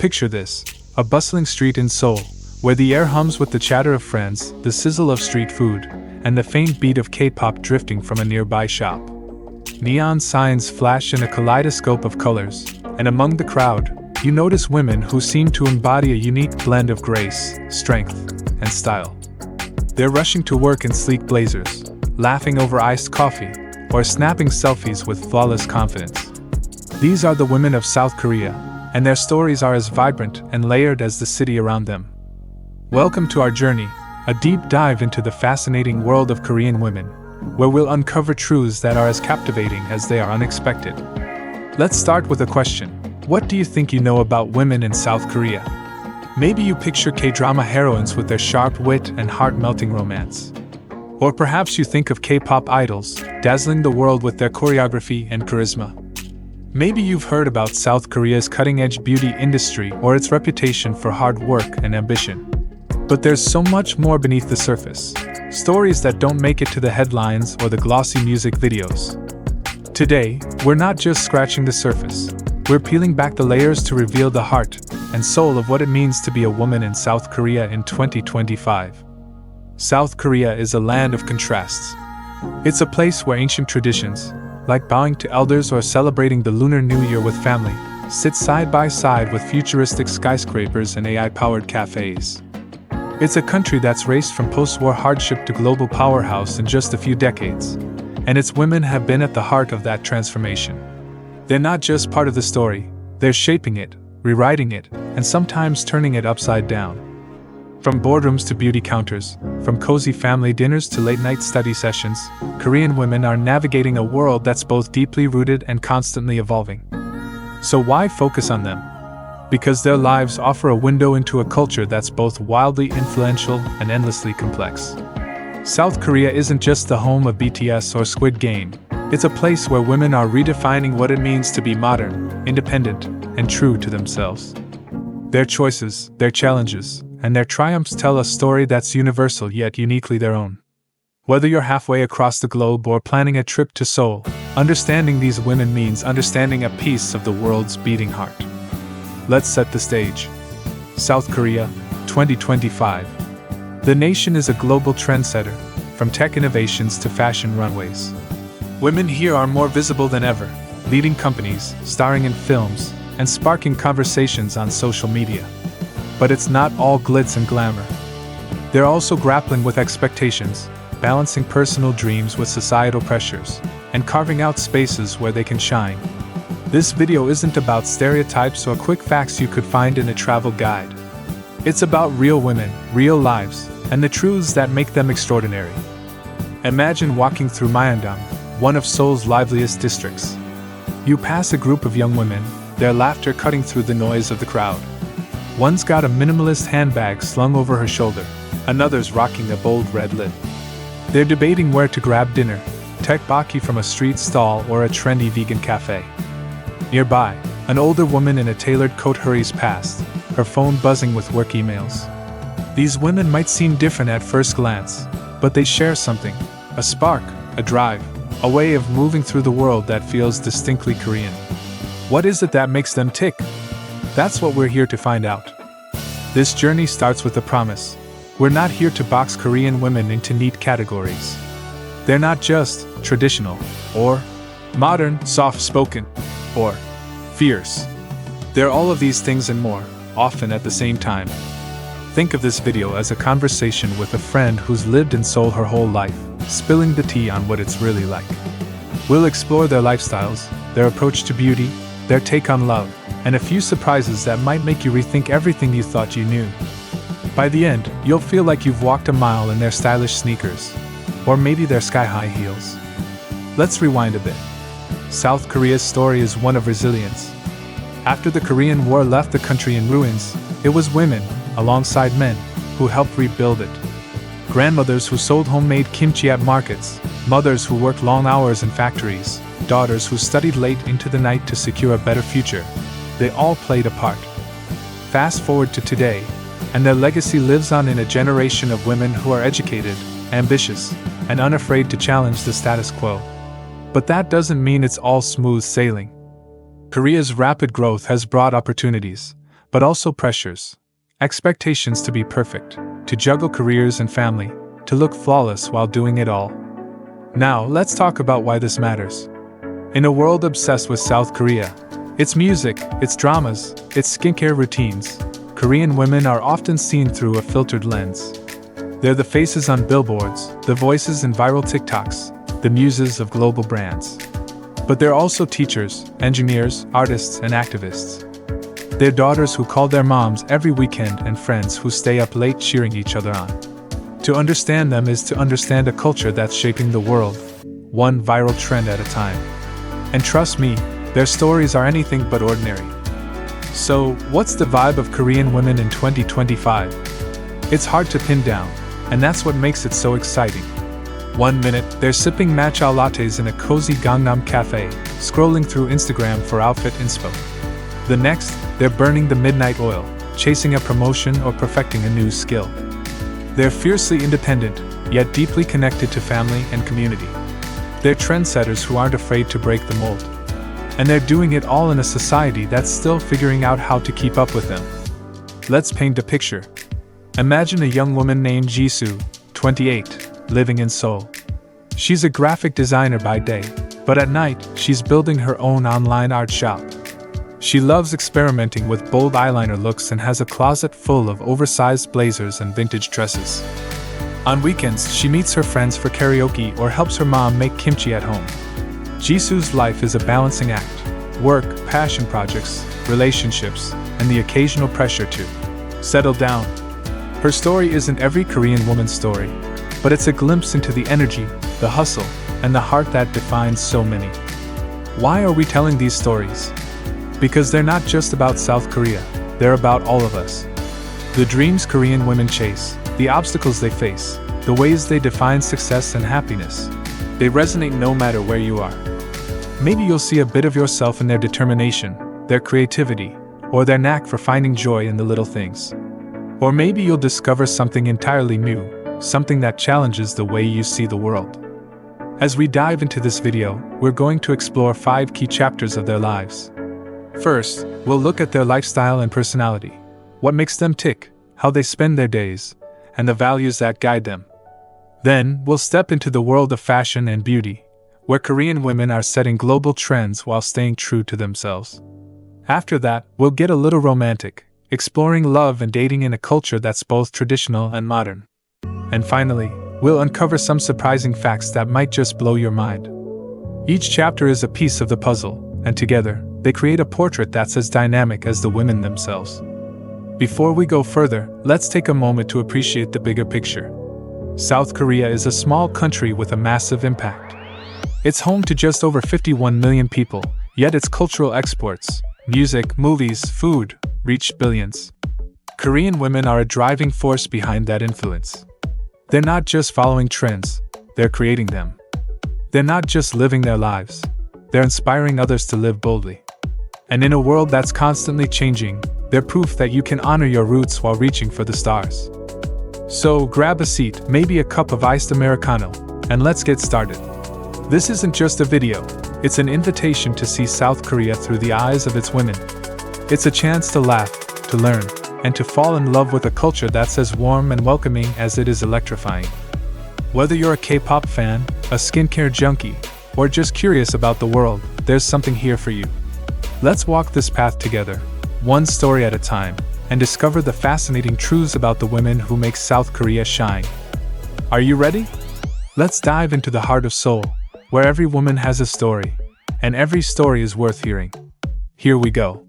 Picture this: a bustling street in Seoul, where the air hums with the chatter of friends, the sizzle of street food, and the faint beat of K-pop drifting from a nearby shop. Neon signs flash in a kaleidoscope of colors, and among the crowd, you notice women who seem to embody a unique blend of grace, strength, and style. They're rushing to work in sleek blazers, laughing over iced coffee, or snapping selfies with flawless confidence. These are the women of South Korea, and their stories are as vibrant and layered as the city around them. Welcome to our journey, a deep dive into the fascinating world of Korean women, where we'll uncover truths that are as captivating as they are unexpected. Let's start with a question. What do you think you know about women in South Korea? Maybe you picture K-drama heroines with their sharp wit and heart-melting romance. Or perhaps you think of K-pop idols, dazzling the world with their choreography and charisma. Maybe you've heard about South Korea's cutting-edge beauty industry or its reputation for hard work and ambition. But there's so much more beneath the surface. Stories that don't make it to the headlines or the glossy music videos. Today, we're not just scratching the surface. We're peeling back the layers to reveal the heart and soul of what it means to be a woman in South Korea in 2025. South Korea is a land of contrasts. It's a place where ancient traditions, like bowing to elders or celebrating the Lunar New Year with family, sit side by side with futuristic skyscrapers and AI-powered cafes. It's a country that's raced from post-war hardship to global powerhouse in just a few decades, and its women have been at the heart of that transformation. They're not just part of the story, they're shaping it, rewriting it, and sometimes turning it upside down. From boardrooms to beauty counters, from cozy family dinners to late-night study sessions, Korean women are navigating a world that's both deeply rooted and constantly evolving. So why focus on them? Because their lives offer a window into a culture that's both wildly influential and endlessly complex. South Korea isn't just the home of BTS or Squid Game. It's a place where women are redefining what it means to be modern, independent, and true to themselves. Their choices, their challenges, and their triumphs tell a story that's universal yet uniquely their own. Whether you're halfway across the globe or planning a trip to Seoul, understanding these women means understanding a piece of the world's beating heart. Let's set the stage. South Korea, 2025. The nation is a global trendsetter, from tech innovations to fashion runways. Women here are more visible than ever, leading companies, starring in films, and sparking conversations on social media. But it's not all glitz and glamour. They're also grappling with expectations, balancing personal dreams with societal pressures, and carving out spaces where they can shine. This video isn't about stereotypes or quick facts you could find in a travel guide. It's about real women, real lives, and the truths that make them extraordinary. Imagine walking through Myeongdong, one of Seoul's liveliest districts. You pass a group of young women, their laughter cutting through the noise of the crowd. One's got a minimalist handbag slung over her shoulder, another's rocking a bold red lip. They're debating where to grab dinner, tteokbokki from a street stall or a trendy vegan cafe. Nearby, an older woman in a tailored coat hurries past, her phone buzzing with work emails. These women might seem different at first glance, but they share something, a spark, a drive, a way of moving through the world that feels distinctly Korean. What is it that makes them tick? That's what we're here to find out. This journey starts with a promise. We're not here to box Korean women into neat categories. They're not just traditional, or modern, soft-spoken, or fierce. They're all of these things and more, often at the same time. Think of this video as a conversation with a friend who's lived in Seoul her whole life, spilling the tea on what it's really like. We'll explore their lifestyles, their approach to beauty, their take on love, and a few surprises that might make you rethink everything you thought you knew. By the end, you'll feel like you've walked a mile in their stylish sneakers, or maybe their sky-high heels. Let's rewind a bit. South Korea's story is one of resilience. After the Korean War left the country in ruins, it was women, alongside men, who helped rebuild it. Grandmothers who sold homemade kimchi at markets, mothers who worked long hours in factories, daughters who studied late into the night to secure a better future. They all played a part. Fast forward to today, and their legacy lives on in a generation of women who are educated, ambitious, and unafraid to challenge the status quo. But that doesn't mean it's all smooth sailing. Korea's rapid growth has brought opportunities, but also pressures. Expectations to be perfect, to juggle careers and family, to look flawless while doing it all. Now, let's talk about why this matters. In a world obsessed with South Korea, its music, its dramas, its skincare routines, Korean women are often seen through a filtered lens. They're the faces on billboards, the voices in viral TikToks, the muses of global brands. But they're also teachers, engineers, artists, and activists. They're daughters who call their moms every weekend and friends who stay up late cheering each other on. To understand them is to understand a culture that's shaping the world, one viral trend at a time. And trust me, their stories are anything but ordinary. So, what's the vibe of Korean women in 2025? It's hard to pin down, and that's what makes it so exciting. One minute, they're sipping matcha lattes in a cozy Gangnam cafe, scrolling through Instagram for outfit inspo. The next, they're burning the midnight oil, chasing a promotion or perfecting a new skill. They're fiercely independent, yet deeply connected to family and community. They're trendsetters who aren't afraid to break the mold. And they're doing it all in a society that's still figuring out how to keep up with them. Let's paint a picture. Imagine a young woman named Jisoo, 28, living in Seoul. She's a graphic designer by day, but at night, she's building her own online art shop. She loves experimenting with bold eyeliner looks and has a closet full of oversized blazers and vintage dresses. On weekends, she meets her friends for karaoke or helps her mom make kimchi at home. Jisoo's life is a balancing act: work, passion projects, relationships, and the occasional pressure to settle down. Her story isn't every Korean woman's story, but it's a glimpse into the energy, the hustle, and the heart that defines so many. Why are we telling these stories? Because they're not just about South Korea, they're about all of us. The dreams Korean women chase, the obstacles they face, the ways they define success and happiness. They resonate no matter where you are. Maybe you'll see a bit of yourself in their determination, their creativity, or their knack for finding joy in the little things. Or maybe you'll discover something entirely new, something that challenges the way you see the world. As we dive into this video, we're going to explore 5 key chapters of their lives. First, we'll look at their lifestyle and personality, what makes them tick, how they spend their days, and the values that guide them. Then, we'll step into the world of fashion and beauty, where Korean women are setting global trends while staying true to themselves. After that, we'll get a little romantic, exploring love and dating in a culture that's both traditional and modern. And finally, we'll uncover some surprising facts that might just blow your mind. Each chapter is a piece of the puzzle, and together, they create a portrait that's as dynamic as the women themselves. Before we go further, let's take a moment to appreciate the bigger picture. South Korea is a small country with a massive impact. It's home to just over 51 million people, yet its cultural exports, music, movies, food, reach billions. Korean women are a driving force behind that influence. They're not just following trends, they're creating them. They're not just living their lives, they're inspiring others to live boldly. And in a world that's constantly changing, they're proof that you can honor your roots while reaching for the stars. So grab a seat, maybe a cup of iced Americano, and let's get started. This isn't just a video, it's an invitation to see South Korea through the eyes of its women. It's a chance to laugh, to learn, and to fall in love with a culture that's as warm and welcoming as it is electrifying. Whether you're a K-pop fan, a skincare junkie, or just curious about the world, there's something here for you. Let's walk this path together, one story at a time, and discover the fascinating truths about the women who make South Korea shine. Are you ready? Let's dive into the heart of Seoul, where every woman has a story, and every story is worth hearing. Here we go.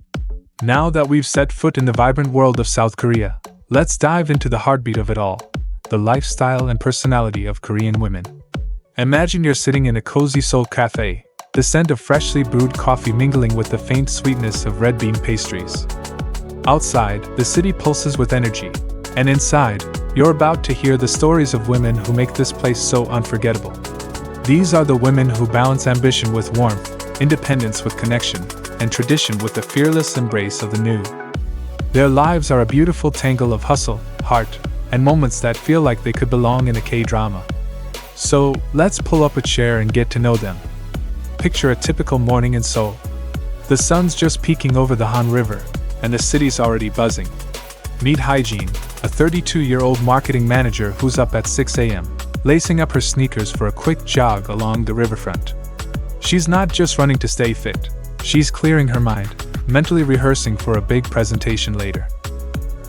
Now that we've set foot in the vibrant world of South Korea, let's dive into the heartbeat of it all, the lifestyle and personality of Korean women. Imagine you're sitting in a cozy Seoul cafe, the scent of freshly brewed coffee mingling with the faint sweetness of red bean pastries. Outside, the city pulses with energy, and inside, you're about to hear the stories of women who make this place so unforgettable. These are the women who balance ambition with warmth, independence with connection, and tradition with the fearless embrace of the new. Their lives are a beautiful tangle of hustle, heart, and moments that feel like they could belong in a K-drama. So, let's pull up a chair and get to know them. Picture a typical morning in Seoul. The sun's just peeking over the Han River, and the city's already buzzing. Meet Hygiene, a 32-year-old marketing manager who's up at 6 a.m., lacing up her sneakers for a quick jog along the riverfront. She's not just running to stay fit, she's clearing her mind, mentally rehearsing for a big presentation later.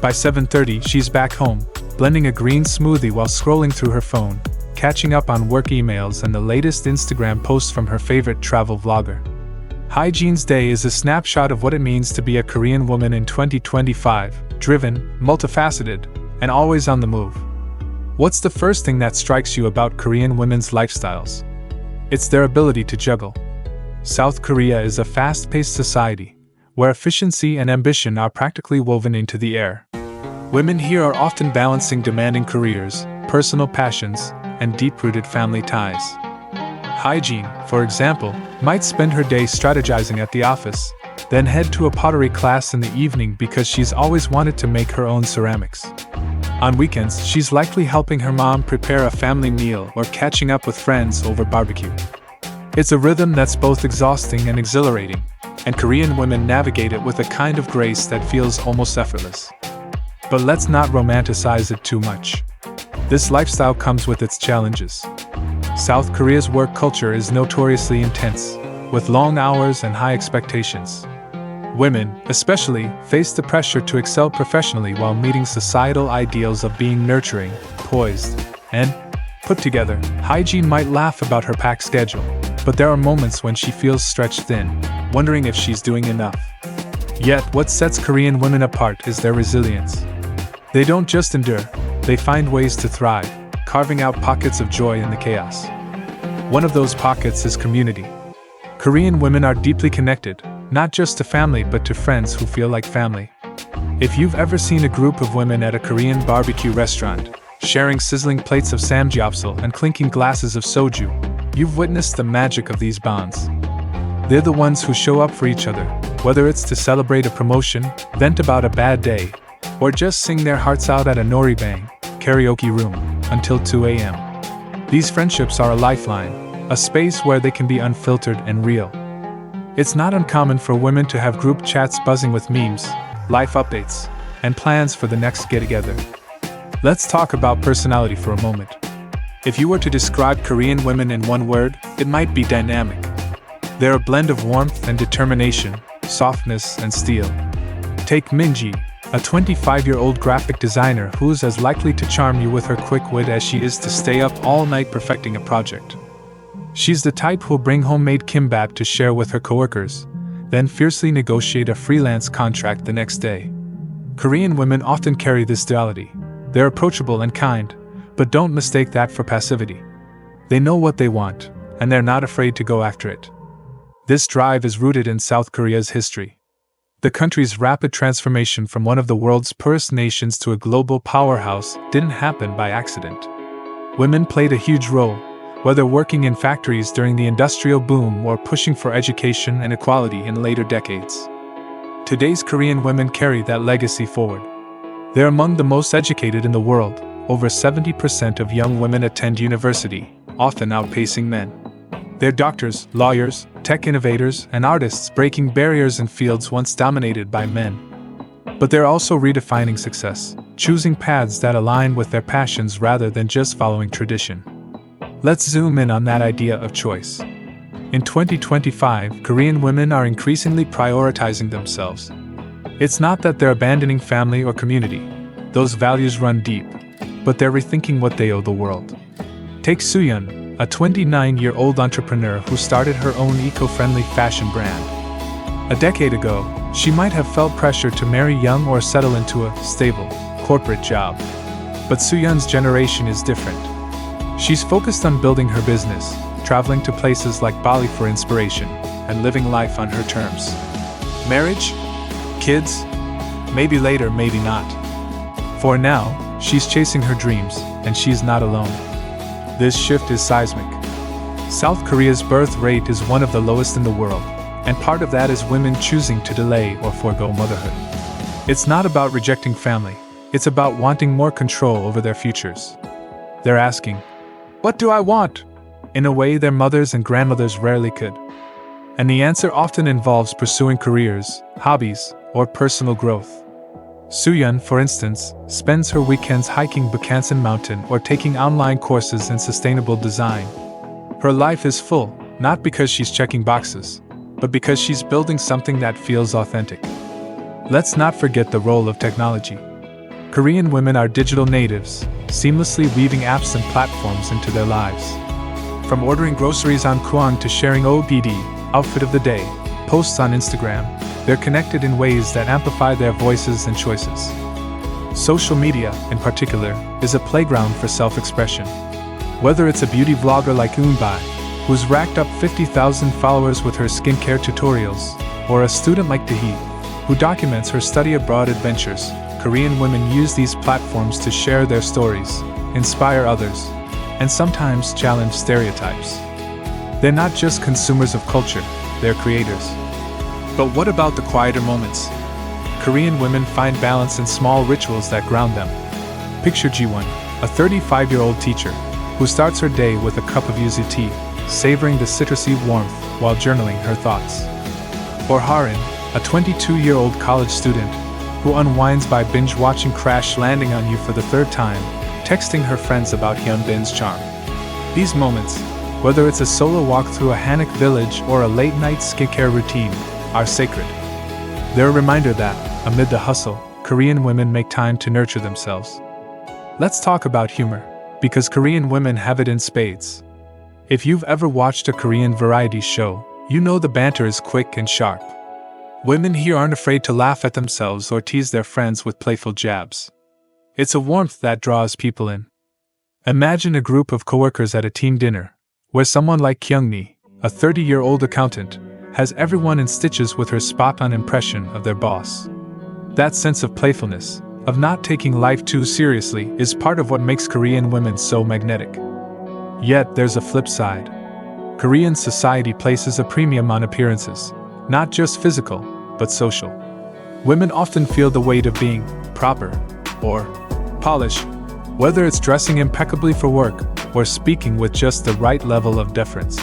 By 7:30, she's back home, blending a green smoothie while scrolling through her phone, catching up on work emails and the latest Instagram posts from her favorite travel vlogger. Hygiene's day is a snapshot of what it means to be a Korean woman in 2025, driven, multifaceted, and always on the move. What's the first thing that strikes you about Korean women's lifestyles? It's their ability to juggle. South Korea is a fast-paced society, where efficiency and ambition are practically woven into the air. Women here are often balancing demanding careers, personal passions, and deep-rooted family ties. Hygiene, for example, might spend her day strategizing at the office, then head to a pottery class in the evening because she's always wanted to make her own ceramics. On weekends, she's likely helping her mom prepare a family meal or catching up with friends over barbecue. It's a rhythm that's both exhausting and exhilarating, and Korean women navigate it with a kind of grace that feels almost effortless. But let's not romanticize it too much. This lifestyle comes with its challenges. South Korea's work culture is notoriously intense, with long hours and high expectations. Women, especially, face the pressure to excel professionally while meeting societal ideals of being nurturing, poised, and put together. Hygiene might laugh about her packed schedule, but there are moments when she feels stretched thin, wondering if she's doing enough. Yet, what sets Korean women apart is their resilience. They don't just endure, they find ways to thrive, carving out pockets of joy in the chaos. One of those pockets is community. Korean women are deeply connected, not just to family but to friends who feel like family. If you've ever seen a group of women at a Korean barbecue restaurant, sharing sizzling plates of samgyeopsal and clinking glasses of soju, you've witnessed the magic of these bonds. They're the ones who show up for each other, whether it's to celebrate a promotion, vent about a bad day, or just sing their hearts out at a noribang karaoke room until 2 a.m. These friendships are a lifeline, a space where they can be unfiltered and real. It's not uncommon for women to have group chats buzzing with memes, life updates, and plans for the next get-together. Let's talk about personality for a moment. If you were to describe Korean women in one word, it might be dynamic. They're a blend of warmth and determination, softness and steel. Take Minji, a 25-year-old graphic designer who's as likely to charm you with her quick wit as she is to stay up all night perfecting a project. She's the type who'll bring homemade kimbap to share with her coworkers, then fiercely negotiate a freelance contract the next day. Korean women often carry this duality. They're approachable and kind, but don't mistake that for passivity. They know what they want, and they're not afraid to go after it. This drive is rooted in South Korea's history. The country's rapid transformation from one of the world's poorest nations to a global powerhouse didn't happen by accident. Women played a huge role, whether working in factories during the industrial boom or pushing for education and equality in later decades. Today's Korean women carry that legacy forward. They're among the most educated in the world. Over 70% of young women attend university, often outpacing men. They're doctors, lawyers, tech innovators, and artists breaking barriers in fields once dominated by men. But they're also redefining success, choosing paths that align with their passions rather than just following tradition. Let's zoom in on that idea of choice. In 2025, Korean women are increasingly prioritizing themselves. It's not that they're abandoning family or community. Those values run deep, but they're rethinking what they owe the world. Take Soo-yeon, a 29-year-old entrepreneur who started her own eco-friendly fashion brand. A decade ago, she might have felt pressure to marry young or settle into a stable, corporate job. But Soo-yeon's generation is different. She's focused on building her business, traveling to places like Bali for inspiration, and living life on her terms. Marriage? Kids? Maybe later, maybe not. For now, she's chasing her dreams, and she's not alone. This shift is seismic. South Korea's birth rate is one of the lowest in the world, and part of that is women choosing to delay or forego motherhood. It's not about rejecting family, it's about wanting more control over their futures. They're asking, "What do I want?" in a way their mothers and grandmothers rarely could. And the answer often involves pursuing careers, hobbies, or personal growth. Soohyun, for instance, spends her weekends hiking Bukhansan Mountain or taking online courses in sustainable design. Her life is full, not because she's checking boxes, but because she's building something that feels authentic. Let's not forget the role of technology. Korean women are digital natives, seamlessly weaving apps and platforms into their lives. From ordering groceries on Kuang to sharing OOTD, outfit of the day, posts on Instagram, they're connected in ways that amplify their voices and choices. Social media, in particular, is a playground for self-expression. Whether it's a beauty vlogger like Eunbai, who's racked up 50,000 followers with her skincare tutorials, or a student like Tae, who documents her study abroad adventures, Korean women use these platforms to share their stories, inspire others, and sometimes challenge stereotypes. They're not just consumers of culture, they're creators. But what about the quieter moments? Korean women find balance in small rituals that ground them. Picture Jiwon, a 35-year-old teacher, who starts her day with a cup of yuzu tea, savoring the citrusy warmth while journaling her thoughts. Or Harin, a 22-year-old college student, who unwinds by binge-watching Crash Landing on You for the third time, texting her friends about Hyunbin's charm. These moments, whether it's a solo walk through a Hanok village or a late-night skincare routine, are sacred. They're a reminder that, amid the hustle, Korean women make time to nurture themselves. Let's talk about humor, because Korean women have it in spades. If you've ever watched a Korean variety show, you know the banter is quick and sharp. Women here aren't afraid to laugh at themselves or tease their friends with playful jabs. It's a warmth that draws people in. Imagine a group of coworkers at a team dinner, where someone like Kyungni, a 30-year-old accountant, has everyone in stitches with her spot-on impression of their boss. That sense of playfulness, of not taking life too seriously, is part of what makes Korean women so magnetic. Yet there's a flip side. Korean society places a premium on appearances, not just physical, but social. Women often feel the weight of being proper or polished, whether it's dressing impeccably for work or speaking with just the right level of deference.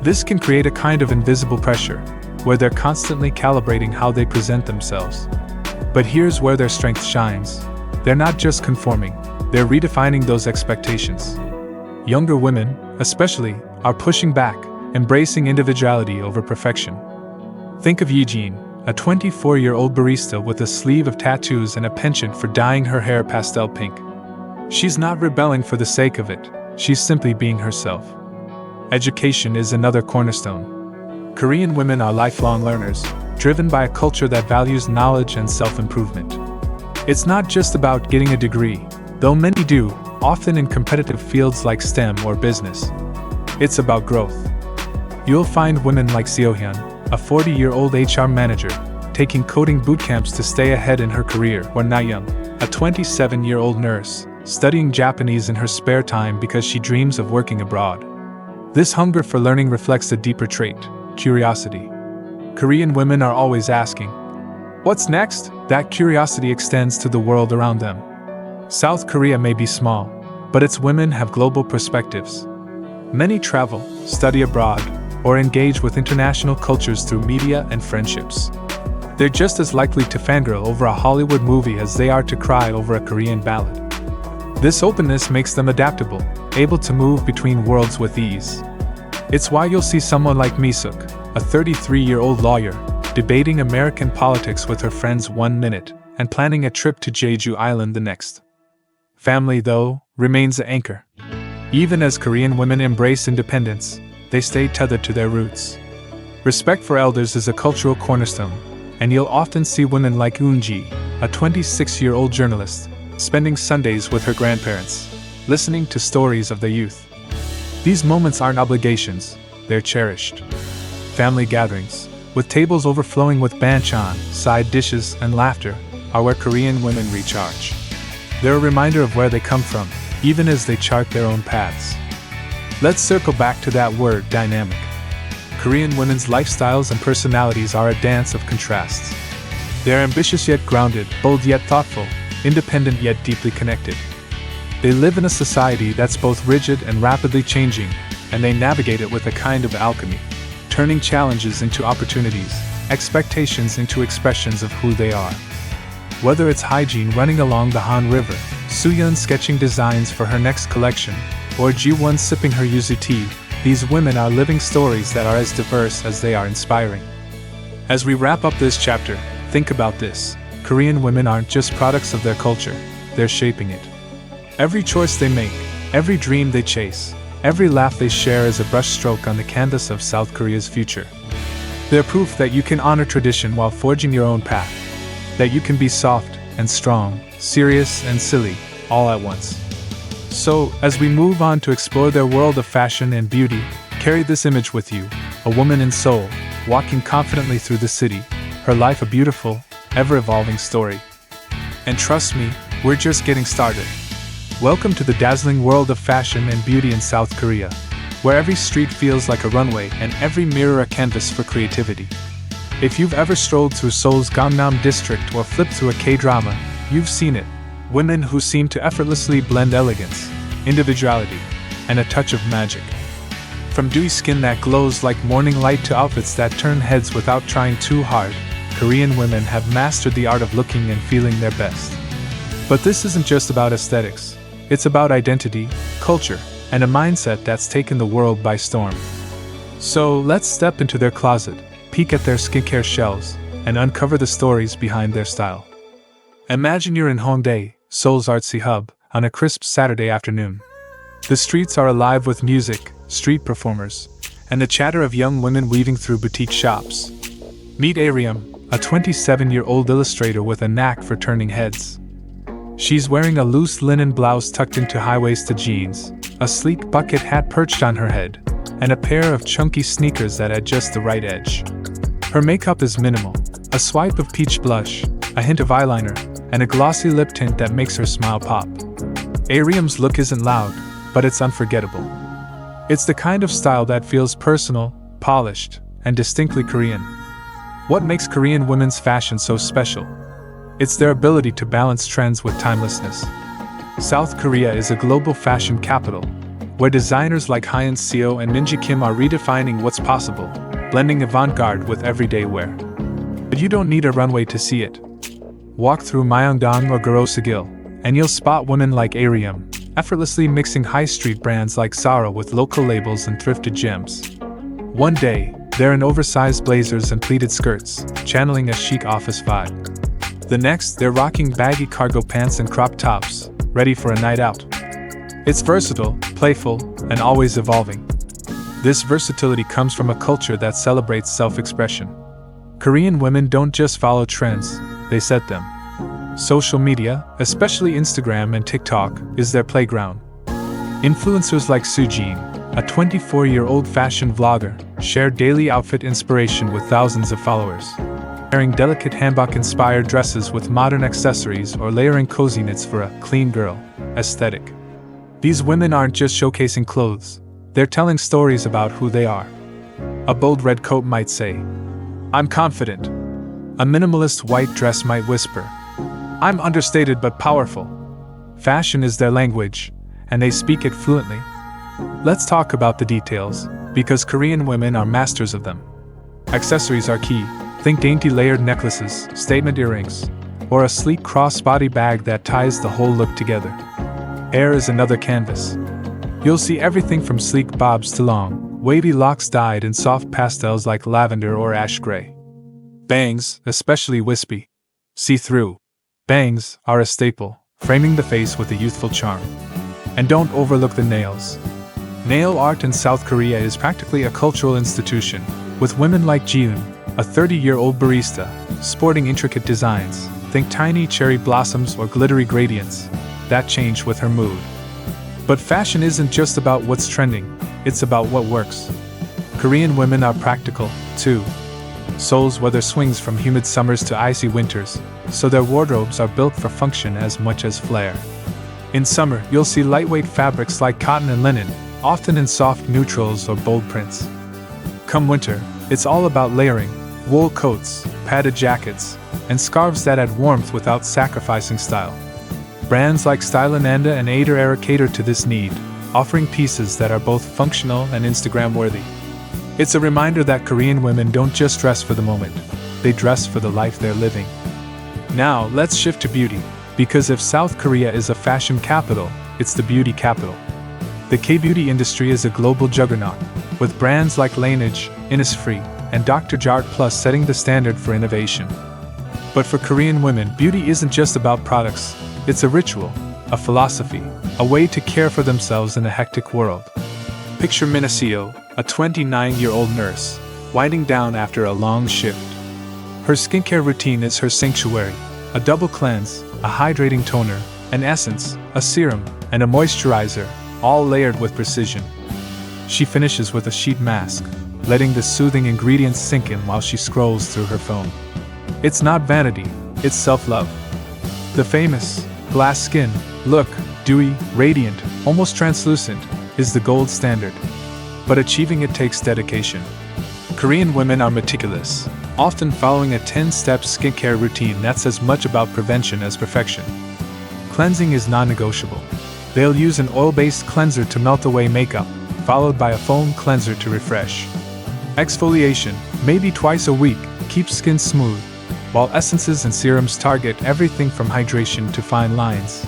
This can create a kind of invisible pressure, where they're constantly calibrating how they present themselves. But here's where their strength shines. They're not just conforming, they're redefining those expectations. Younger women, especially, are pushing back, embracing individuality over perfection. Think of Yijin, a 24-year-old barista with a sleeve of tattoos and a penchant for dyeing her hair pastel pink. She's not rebelling for the sake of it, she's simply being herself. Education is another cornerstone. Korean women are lifelong learners, driven by a culture that values knowledge and self-improvement. It's not just about getting a degree, though many do, often in competitive fields like STEM or business. It's about growth. You'll find women like Seohyun, a 40-year-old HR manager, taking coding bootcamps to stay ahead in her career, or Nayoung, a 27-year-old nurse, studying Japanese in her spare time because she dreams of working abroad. This hunger for learning reflects a deeper trait, curiosity. Korean women are always asking, "What's next?" That curiosity extends to the world around them. South Korea may be small, but its women have global perspectives. Many travel, study abroad, or engage with international cultures through media and friendships. They're just as likely to fangirl over a Hollywood movie as they are to cry over a Korean ballad. This openness makes them adaptable, able to move between worlds with ease. It's why you'll see someone like Misuk, a 33-year-old lawyer, debating American politics with her friends one minute and planning a trip to Jeju Island the next. Family, though, remains the anchor. Even as Korean women embrace independence, they stay tethered to their roots. Respect for elders is a cultural cornerstone, and you'll often see women like Eunji, a 26-year-old journalist, spending Sundays with her grandparents, listening to stories of their youth. These moments aren't obligations, they're cherished. Family gatherings, with tables overflowing with banchan, side dishes, and laughter, are where Korean women recharge. They're a reminder of where they come from, even as they chart their own paths. Let's circle back to that word, dynamic. Korean women's lifestyles and personalities are a dance of contrasts. They're ambitious yet grounded, bold yet thoughtful, independent yet deeply connected. They live in a society that's both rigid and rapidly changing, and they navigate it with a kind of alchemy, turning challenges into opportunities, expectations into expressions of who they are. Whether it's Hyejin running along the Han River, Sooyeon sketching designs for her next collection, or Ji-won sipping her yuzu tea, these women are living stories that are as diverse as they are inspiring. As we wrap up this chapter, think about this. Korean women aren't just products of their culture, they're shaping it. Every choice they make, every dream they chase, every laugh they share is a brushstroke on the canvas of South Korea's future. They're proof that you can honor tradition while forging your own path. That you can be soft and strong, serious and silly, all at once. So, as we move on to explore their world of fashion and beauty, carry this image with you, a woman in Seoul, walking confidently through the city, her life a beautiful, ever-evolving story. And trust me, we're just getting started. Welcome to the dazzling world of fashion and beauty in South Korea, where every street feels like a runway and every mirror a canvas for creativity. If you've ever strolled through Seoul's Gangnam district or flipped through a K-drama, you've seen it. Women who seem to effortlessly blend elegance, individuality, and a touch of magic. From dewy skin that glows like morning light to outfits that turn heads without trying too hard, Korean women have mastered the art of looking and feeling their best. But this isn't just about aesthetics. It's about identity, culture, and a mindset that's taken the world by storm. So let's step into their closet, peek at their skincare shelves, and uncover the stories behind their style. Imagine you're in Hongdae, Seoul's artsy hub, on a crisp Saturday afternoon. The streets are alive with music, street performers, and the chatter of young women weaving through boutique shops. Meet Ariam, a 27-year-old illustrator with a knack for turning heads. She's wearing a loose linen blouse tucked into high-waisted jeans, a sleek bucket hat perched on her head, and a pair of chunky sneakers that add just the right edge. Her makeup is minimal, a swipe of peach blush, a hint of eyeliner, and a glossy lip tint that makes her smile pop. Ariam's look isn't loud, but it's unforgettable. It's the kind of style that feels personal, polished, and distinctly Korean. What makes Korean women's fashion so special? It's their ability to balance trends with timelessness. South Korea is a global fashion capital, where designers like Hyun Seo and Minji Kim are redefining what's possible, blending avant-garde with everyday wear. But you don't need a runway to see it. Walk through Myeongdong or Garo-Sagil, and you'll spot women like Ariam, effortlessly mixing high-street brands like Zara with local labels and thrifted gems. One day, they're in oversized blazers and pleated skirts, channeling a chic office vibe. The next, they're rocking baggy cargo pants and crop tops, ready for a night out. It's versatile, playful, and always evolving. This versatility comes from a culture that celebrates self-expression. Korean women don't just follow trends, they set them. Social media, especially Instagram and TikTok, is their playground. Influencers like Soojin, a 24-year-old fashion vlogger, share daily outfit inspiration with thousands of followers. Pairing delicate hanbok-inspired dresses with modern accessories or layering cozy knits for a clean girl aesthetic. These women aren't just showcasing clothes, they're telling stories about who they are. A bold red coat might say, "I'm confident." A minimalist white dress might whisper, "I'm understated but powerful." Fashion is their language, and they speak it fluently. Let's talk about the details, because Korean women are masters of them. Accessories are key. Think dainty layered necklaces, statement earrings, or a sleek crossbody bag that ties the whole look together. Hair is another canvas. You'll see everything from sleek bobs to long, wavy locks dyed in soft pastels like lavender or ash gray. Bangs, especially wispy, see-through bangs, are a staple, framing the face with a youthful charm. And don't overlook the nails. Nail art in South Korea is practically a cultural institution, with women like Jiun, a 30-year-old barista, sporting intricate designs, think tiny cherry blossoms or glittery gradients, that change with her mood. But fashion isn't just about what's trending, it's about what works. Korean women are practical, too. Seoul's weather swings from humid summers to icy winters, so their wardrobes are built for function as much as flair. In summer, you'll see lightweight fabrics like cotton and linen, often in soft neutrals or bold prints. Come winter, it's all about layering, wool coats, padded jackets, and scarves that add warmth without sacrificing style. Brands like Stylananda and Ader Era cater to this need, offering pieces that are both functional and Instagram-worthy. It's a reminder that Korean women don't just dress for the moment, they dress for the life they're living. Now, let's shift to beauty, because if South Korea is a fashion capital, it's the beauty capital. The K-beauty industry is a global juggernaut, with brands like Laneige, Innisfree, and Dr. Jart Plus setting the standard for innovation. But for Korean women, beauty isn't just about products, it's a ritual, a philosophy, a way to care for themselves in a hectic world. Picture Mina Seo, a 29-year-old nurse, winding down after a long shift. Her skincare routine is her sanctuary, a double cleanse, a hydrating toner, an essence, a serum, and a moisturizer, all layered with precision. She finishes with a sheet mask, letting the soothing ingredients sink in while she scrolls through her phone. It's not vanity, it's self-love. The famous glass skin look, dewy, radiant, almost translucent, is the gold standard. But achieving it takes dedication. Korean women are meticulous, often following a 10-step skincare routine that's as much about prevention as perfection. Cleansing is non-negotiable. They'll use an oil-based cleanser to melt away makeup, followed by a foam cleanser to refresh. Exfoliation, maybe twice a week, keeps skin smooth, while essences and serums target everything from hydration to fine lines.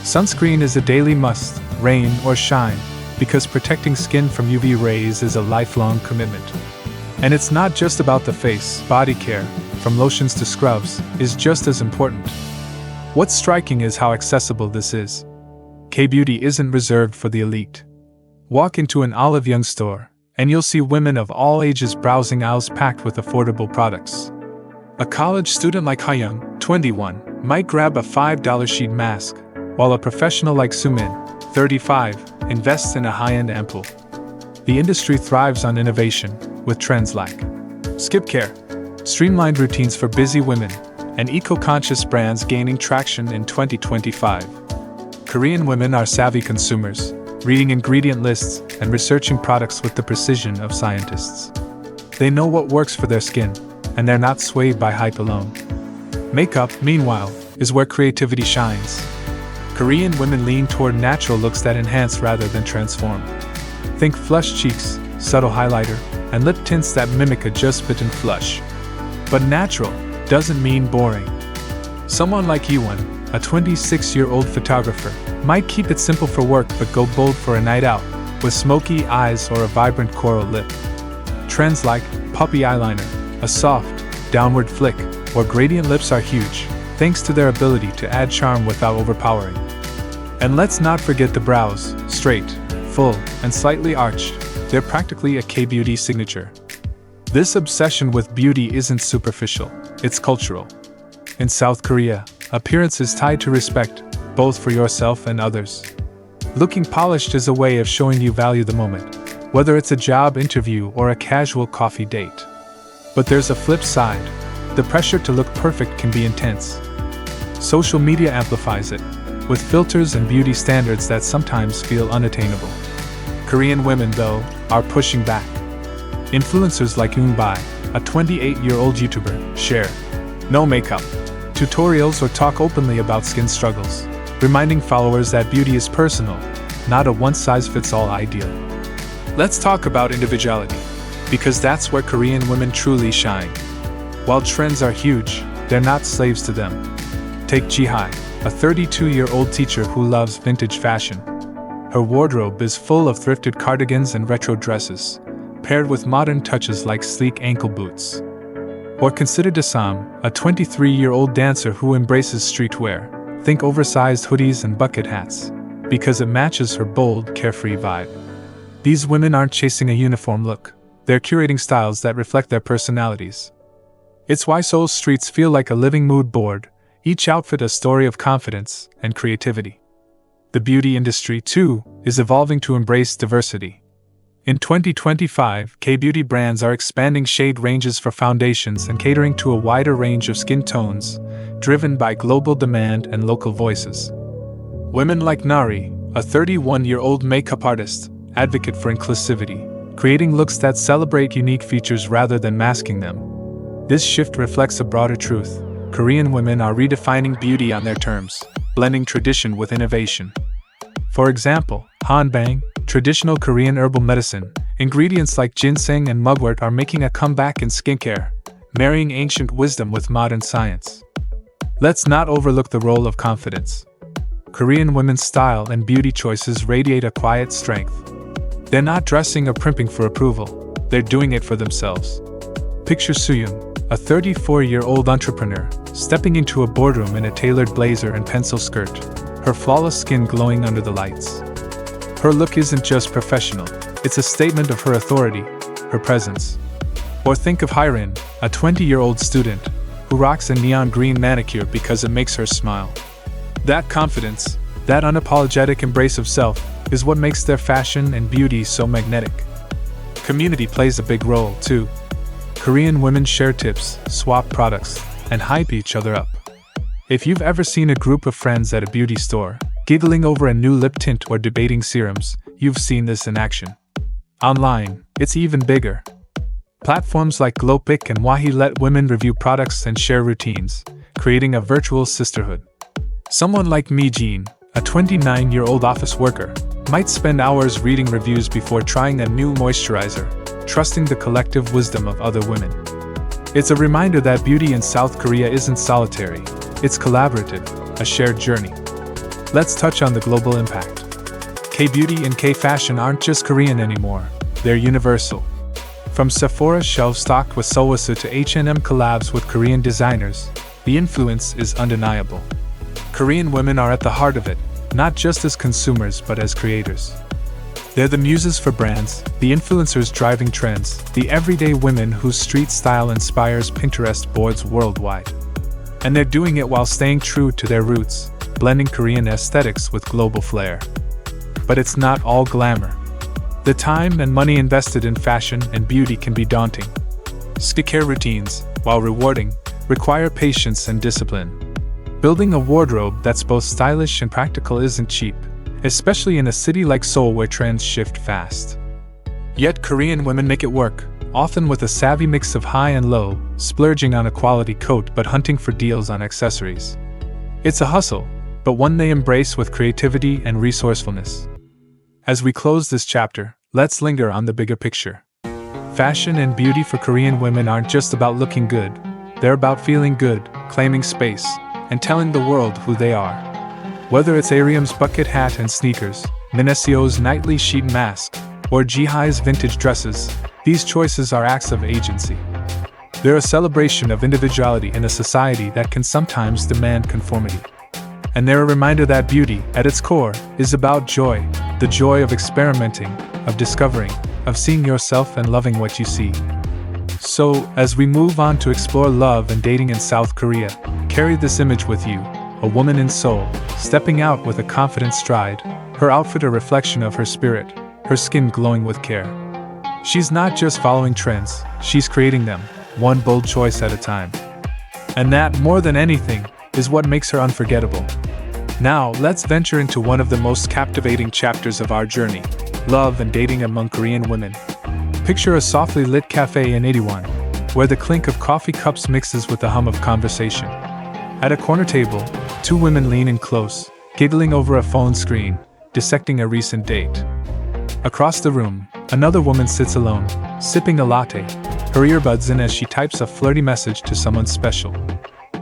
Sunscreen is a daily must, rain or shine, because protecting skin from UV rays is a lifelong commitment. And it's not just about the face, body care, from lotions to scrubs, is just as important. What's striking is how accessible this is. K-beauty isn't reserved for the elite. Walk into an Olive Young store, and you'll see women of all ages browsing aisles packed with affordable products. A college student like Hayoung, 21, might grab a $5 sheet mask, while a professional like Sumin, 35, invests in a high-end ampoule. The industry thrives on innovation, with trends like skip care, streamlined routines for busy women, and eco-conscious brands gaining traction in 2025. Korean women are savvy consumers, reading ingredient lists and researching products with the precision of scientists. They know what works for their skin, and they're not swayed by hype alone. Makeup, meanwhile, is where creativity shines. Korean women lean toward natural looks that enhance rather than transform. Think flush cheeks, subtle highlighter, and lip tints that mimic a just bitten flush. But natural doesn't mean boring. Someone like Iwon, a 26-year-old photographer, might keep it simple for work but go bold for a night out, with smoky eyes or a vibrant coral lip. Trends like puppy eyeliner, a soft, downward flick, or gradient lips are huge, thanks to their ability to add charm without overpowering. And let's not forget the brows, straight, full, and slightly arched. They're practically a K-beauty signature. This obsession with beauty isn't superficial, it's cultural. In South Korea, appearance is tied to respect, both for yourself and others. Looking polished is a way of showing you value the moment, whether it's a job interview or a casual coffee date. But there's a flip side. The pressure to look perfect can be intense. Social media amplifies it, with filters and beauty standards that sometimes feel unattainable. Korean women, though, are pushing back. Influencers like Eunbai, a 28-year-old YouTuber, share no makeup tutorials or talk openly about skin struggles, reminding followers that beauty is personal, not a one-size-fits-all ideal. Let's talk about individuality, because that's where Korean women truly shine. While trends are huge, they're not slaves to them. Take Ji-hae, a 32-year-old teacher who loves vintage fashion. Her wardrobe is full of thrifted cardigans and retro dresses, paired with modern touches like sleek ankle boots. Or consider Dasam, a 23-year-old dancer who embraces streetwear. Think oversized hoodies and bucket hats, because it matches her bold, carefree vibe. These women aren't chasing a uniform look, they're curating styles that reflect their personalities. It's why Seoul's streets feel like a living mood board, each outfit a story of confidence and creativity. The beauty industry, too, is evolving to embrace diversity. In 2025, K-beauty brands are expanding shade ranges for foundations and catering to a wider range of skin tones, driven by global demand and local voices. Women like Nari, a 31-year-old makeup artist, advocate for inclusivity, creating looks that celebrate unique features rather than masking them. This shift reflects a broader truth. Korean women are redefining beauty on their terms, blending tradition with innovation. For example, hanbang, traditional Korean herbal medicine, ingredients like ginseng and mugwort are making a comeback in skincare, marrying ancient wisdom with modern science. Let's not overlook the role of confidence. Korean women's style and beauty choices radiate a quiet strength. They're not dressing or primping for approval, they're doing it for themselves. Picture Soo-yoon, a 34-year-old entrepreneur, stepping into a boardroom in a tailored blazer and pencil skirt, her flawless skin glowing under the lights. Her look isn't just professional, it's a statement of her authority, her presence. Or think of Hyrin, a 20-year-old student, who rocks a neon green manicure because it makes her smile. That confidence, that unapologetic embrace of self, is what makes their fashion and beauty so magnetic. Community plays a big role, too. Korean women share tips, swap products, and hype each other up. If you've ever seen a group of friends at a beauty store, giggling over a new lip tint or debating serums, you've seen this in action. Online, it's even bigger. Platforms like Glowpic and Wahi let women review products and share routines, creating a virtual sisterhood. Someone like me, Jean, a 29-year-old office worker, might spend hours reading reviews before trying a new moisturizer, trusting the collective wisdom of other women. It's a reminder that beauty in South Korea isn't solitary, it's collaborative, a shared journey. Let's touch on the global impact. K-beauty and K-fashion aren't just Korean anymore, they're universal. From Sephora's shelves stocked with Seowasu to H&M collabs with Korean designers, the influence is undeniable. Korean women are at the heart of it, not just as consumers but as creators. They're the muses for brands, the influencers driving trends, the everyday women whose street style inspires Pinterest boards worldwide. And they're doing it while staying true to their roots, blending Korean aesthetics with global flair. But it's not all glamour. The time and money invested in fashion and beauty can be daunting. Skincare routines, while rewarding, require patience and discipline. Building a wardrobe that's both stylish and practical isn't cheap, especially in a city like Seoul where trends shift fast. Yet Korean women make it work, often with a savvy mix of high and low, splurging on a quality coat but hunting for deals on accessories. It's a hustle, but one they embrace with creativity and resourcefulness. As we close this chapter, let's linger on the bigger picture. Fashion and beauty for Korean women aren't just about looking good, they're about feeling good, claiming space, and telling the world who they are. Whether it's Ariam's bucket hat and sneakers, Minesio's nightly sheet mask, or Jihai's vintage dresses, these choices are acts of agency. They're a celebration of individuality in a society that can sometimes demand conformity. And they're a reminder that beauty, at its core, is about joy, the joy of experimenting, of discovering, of seeing yourself and loving what you see. So, as we move on to explore love and dating in South Korea, carry this image with you, a woman in Seoul, stepping out with a confident stride, her outfit a reflection of her spirit, her skin glowing with care. She's not just following trends, she's creating them, one bold choice at a time. And that, more than anything, is what makes her unforgettable. Now, let's venture into one of the most captivating chapters of our journey, love and dating among Korean women. Picture a softly lit cafe in 81, where the clink of coffee cups mixes with the hum of conversation. At a corner table, two women lean in close, giggling over a phone screen, dissecting a recent date. Across the room, another woman sits alone, sipping a latte, her earbuds in as she types a flirty message to someone special.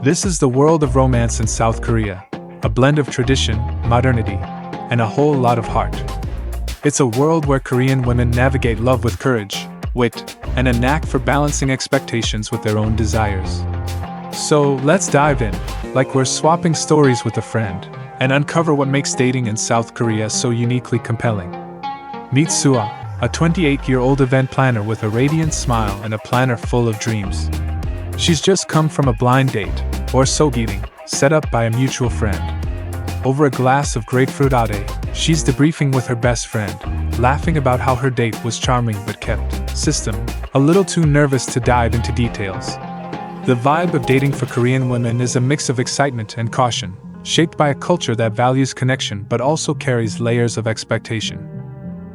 This is the world of romance in South Korea, a blend of tradition, modernity, and a whole lot of heart. It's a world where Korean women navigate love with courage, wit, and a knack for balancing expectations with their own desires. So, let's dive in, like we're swapping stories with a friend, and uncover what makes dating in South Korea so uniquely compelling. Meet Sua, a 28-year-old event planner with a radiant smile and a planner full of dreams. She's just come from a blind date, or sogeeting, set up by a mutual friend. Over a glass of grapefruit ade, she's debriefing with her best friend, laughing about how her date was charming but kept, system, a little too nervous to dive into details. The vibe of dating for Korean women is a mix of excitement and caution, shaped by a culture that values connection but also carries layers of expectation.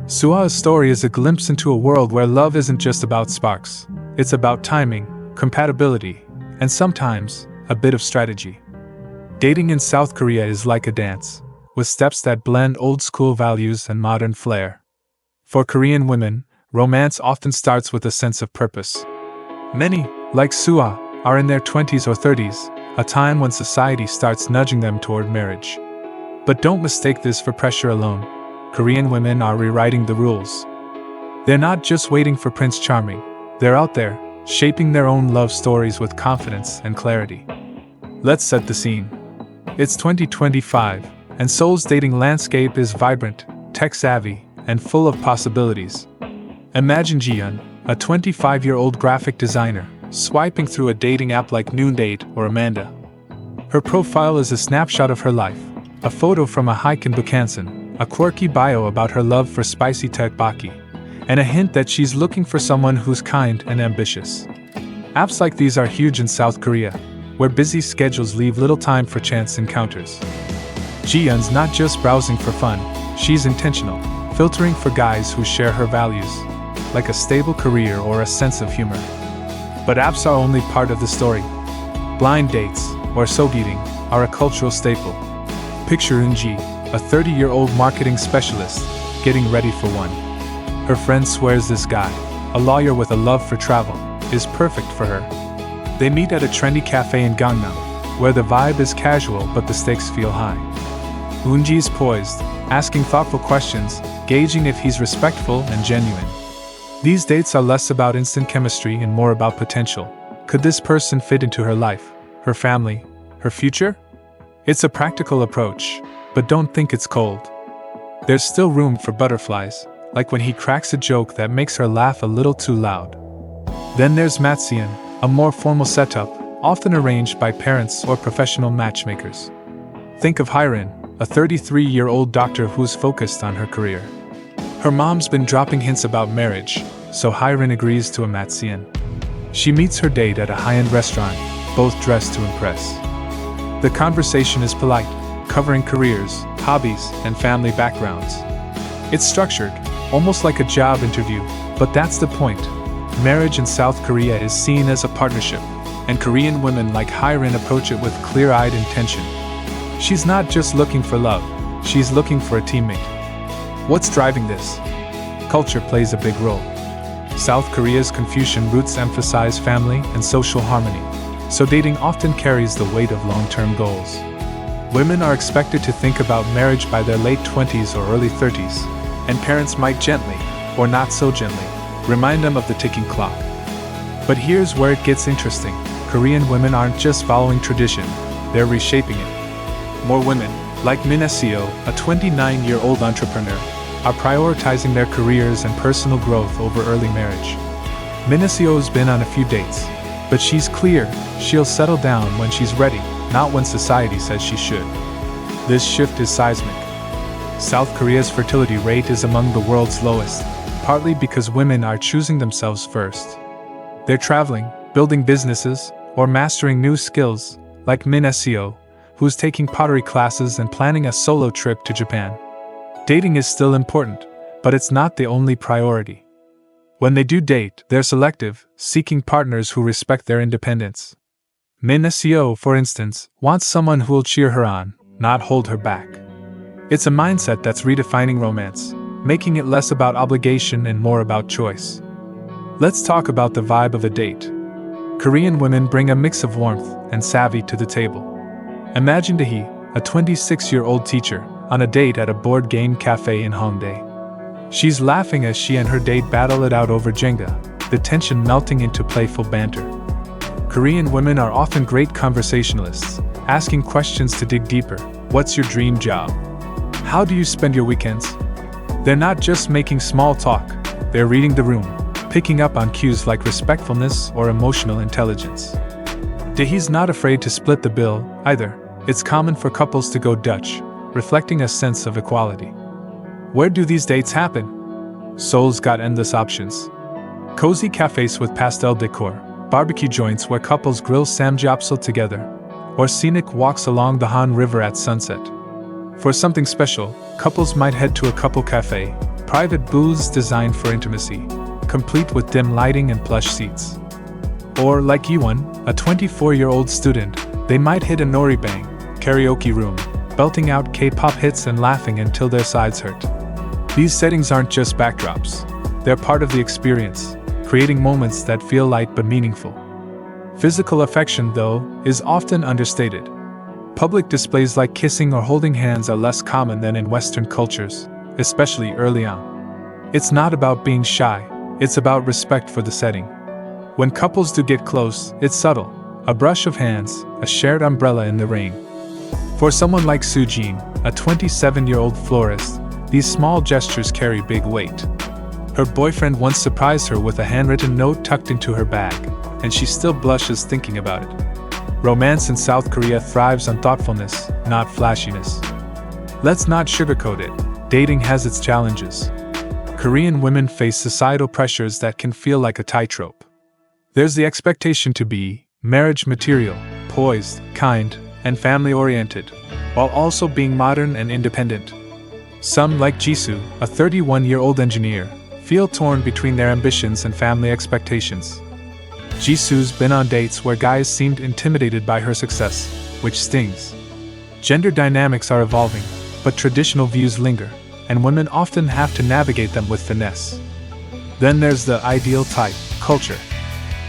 Sua's story is a glimpse into a world where love isn't just about sparks, it's about timing, compatibility, and sometimes, a bit of strategy. Dating in South Korea is like a dance, with steps that blend old-school values and modern flair. For Korean women, romance often starts with a sense of purpose. Many, like Sua, are in their 20s or 30s, a time when society starts nudging them toward marriage. But don't mistake this for pressure alone. Korean women are rewriting the rules. They're not just waiting for Prince Charming, they're out there, shaping their own love stories with confidence and clarity. Let's set the scene. It's 2025, and Seoul's dating landscape is vibrant, tech-savvy, and full of possibilities. Imagine Jiyeon, a 25-year-old graphic designer, swiping through a dating app like Noondate or Amanda. Her profile is a snapshot of her life, a photo from a hike in Bukhansan, a quirky bio about her love for spicy tteokbokki, and a hint that she's looking for someone who's kind and ambitious. Apps like these are huge in South Korea, where busy schedules leave little time for chance encounters. Jiyeon's not just browsing for fun, she's intentional, filtering for guys who share her values, like a stable career or a sense of humor. But apps are only part of the story. Blind dates, or sogeeting, are a cultural staple. Picture Eunji, a 30-year-old marketing specialist, getting ready for one. Her friend swears this guy, a lawyer with a love for travel, is perfect for her. They meet at a trendy cafe in Gangnam, where the vibe is casual but the stakes feel high. Eunji is poised, asking thoughtful questions, gauging if he's respectful and genuine. These dates are less about instant chemistry and more about potential. Could this person fit into her life, her family, her future? It's a practical approach, but don't think it's cold. There's still room for butterflies, like when he cracks a joke that makes her laugh a little too loud. Then there's Matseon, a more formal setup, often arranged by parents or professional matchmakers. Think of Hyrin, a 33-year-old doctor who's focused on her career. Her mom's been dropping hints about marriage, so Hyrin agrees to a Matseon. She meets her date at a high-end restaurant, both dressed to impress. The conversation is polite, covering careers, hobbies, and family backgrounds. It's structured, almost like a job interview, but that's the point. Marriage in South Korea is seen as a partnership, and Korean women like Hyrin approach it with clear-eyed intention. She's not just looking for love, she's looking for a teammate. What's driving this? Culture plays a big role. South Korea's Confucian roots emphasize family and social harmony, so dating often carries the weight of long-term goals. Women are expected to think about marriage by their late 20s or early 30s, and parents might gently, or not so gently, remind them of the ticking clock. But here's where it gets interesting. Korean women aren't just following tradition, they're reshaping it. More women, like Min Seo, a 29-year-old entrepreneur, are prioritizing their careers and personal growth over early marriage. Min Seo's been on a few dates, but she's clear she'll settle down when she's ready, not when society says she should. This shift is seismic. South Korea's fertility rate is among the world's lowest, partly because women are choosing themselves first. They're traveling, building businesses, or mastering new skills, like Min Seo, who's taking pottery classes and planning a solo trip to Japan. Dating is still important, but it's not the only priority. When they do date, they're selective, seeking partners who respect their independence. Min Seo, for instance, wants someone who'll cheer her on, not hold her back. It's a mindset that's redefining romance, making it less about obligation and more about choice. Let's talk about the vibe of a date. Korean women bring a mix of warmth and savvy to the table. Imagine Dae-hee, a 26-year-old teacher, on a date at a board game cafe in Hongdae. She's laughing as she and her date battle it out over Jenga, the tension melting into playful banter. Korean women are often great conversationalists, asking questions to dig deeper. What's your dream job? How do you spend your weekends? They're not just making small talk, they're reading the room, picking up on cues like respectfulness or emotional intelligence. Dae-hee's not afraid to split the bill, either. It's common for couples to go Dutch, reflecting a sense of equality. Where do these dates happen? Seoul's got endless options. Cozy cafes with pastel decor, barbecue joints where couples grill samgyeopsal together, or scenic walks along the Han River at sunset. For something special, couples might head to a couple cafe, private booths designed for intimacy, complete with dim lighting and plush seats. Or, like Iwon, a 24-year-old student, they might hit a Noribang karaoke room, belting out K-pop hits and laughing until their sides hurt. These settings aren't just backdrops. They're part of the experience, creating moments that feel light but meaningful. Physical affection, though, is often understated. Public displays like kissing or holding hands are less common than in Western cultures, especially early on. It's not about being shy, it's about respect for the setting. When couples do get close, it's subtle. A brush of hands, a shared umbrella in the rain. For someone like Sujin, a 27-year-old florist, these small gestures carry big weight. Her boyfriend once surprised her with a handwritten note tucked into her bag, and she still blushes thinking about it. Romance in South Korea thrives on thoughtfulness, not flashiness. Let's not sugarcoat it, dating has its challenges. Korean women face societal pressures that can feel like a tightrope. There's the expectation to be marriage material, poised, kind, and family-oriented, while also being modern and independent. Some, like Jisoo, a 31-year-old engineer, feel torn between their ambitions and family expectations. Jisoo's been on dates where guys seemed intimidated by her success, which stings. Gender dynamics are evolving, but traditional views linger, and women often have to navigate them with finesse. Then there's the ideal type, culture.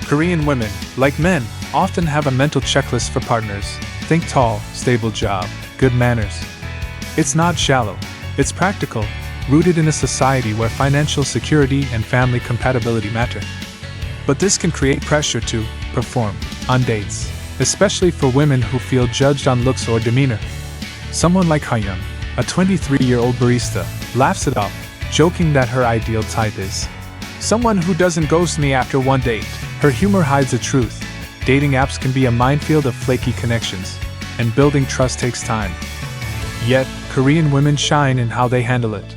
Korean women, like men, often have a mental checklist for partners. Think tall, stable job, good manners. It's not shallow, it's practical, rooted in a society where financial security and family compatibility matter. But this can create pressure to perform on dates, especially for women who feel judged on looks or demeanor. Someone like Hyun, a 23-year-old barista, laughs it off, joking that her ideal type is someone who doesn't ghost me after one date. Her humor hides the truth. Dating apps can be a minefield of flaky connections, and building trust takes time. Yet, Korean women shine in how they handle it.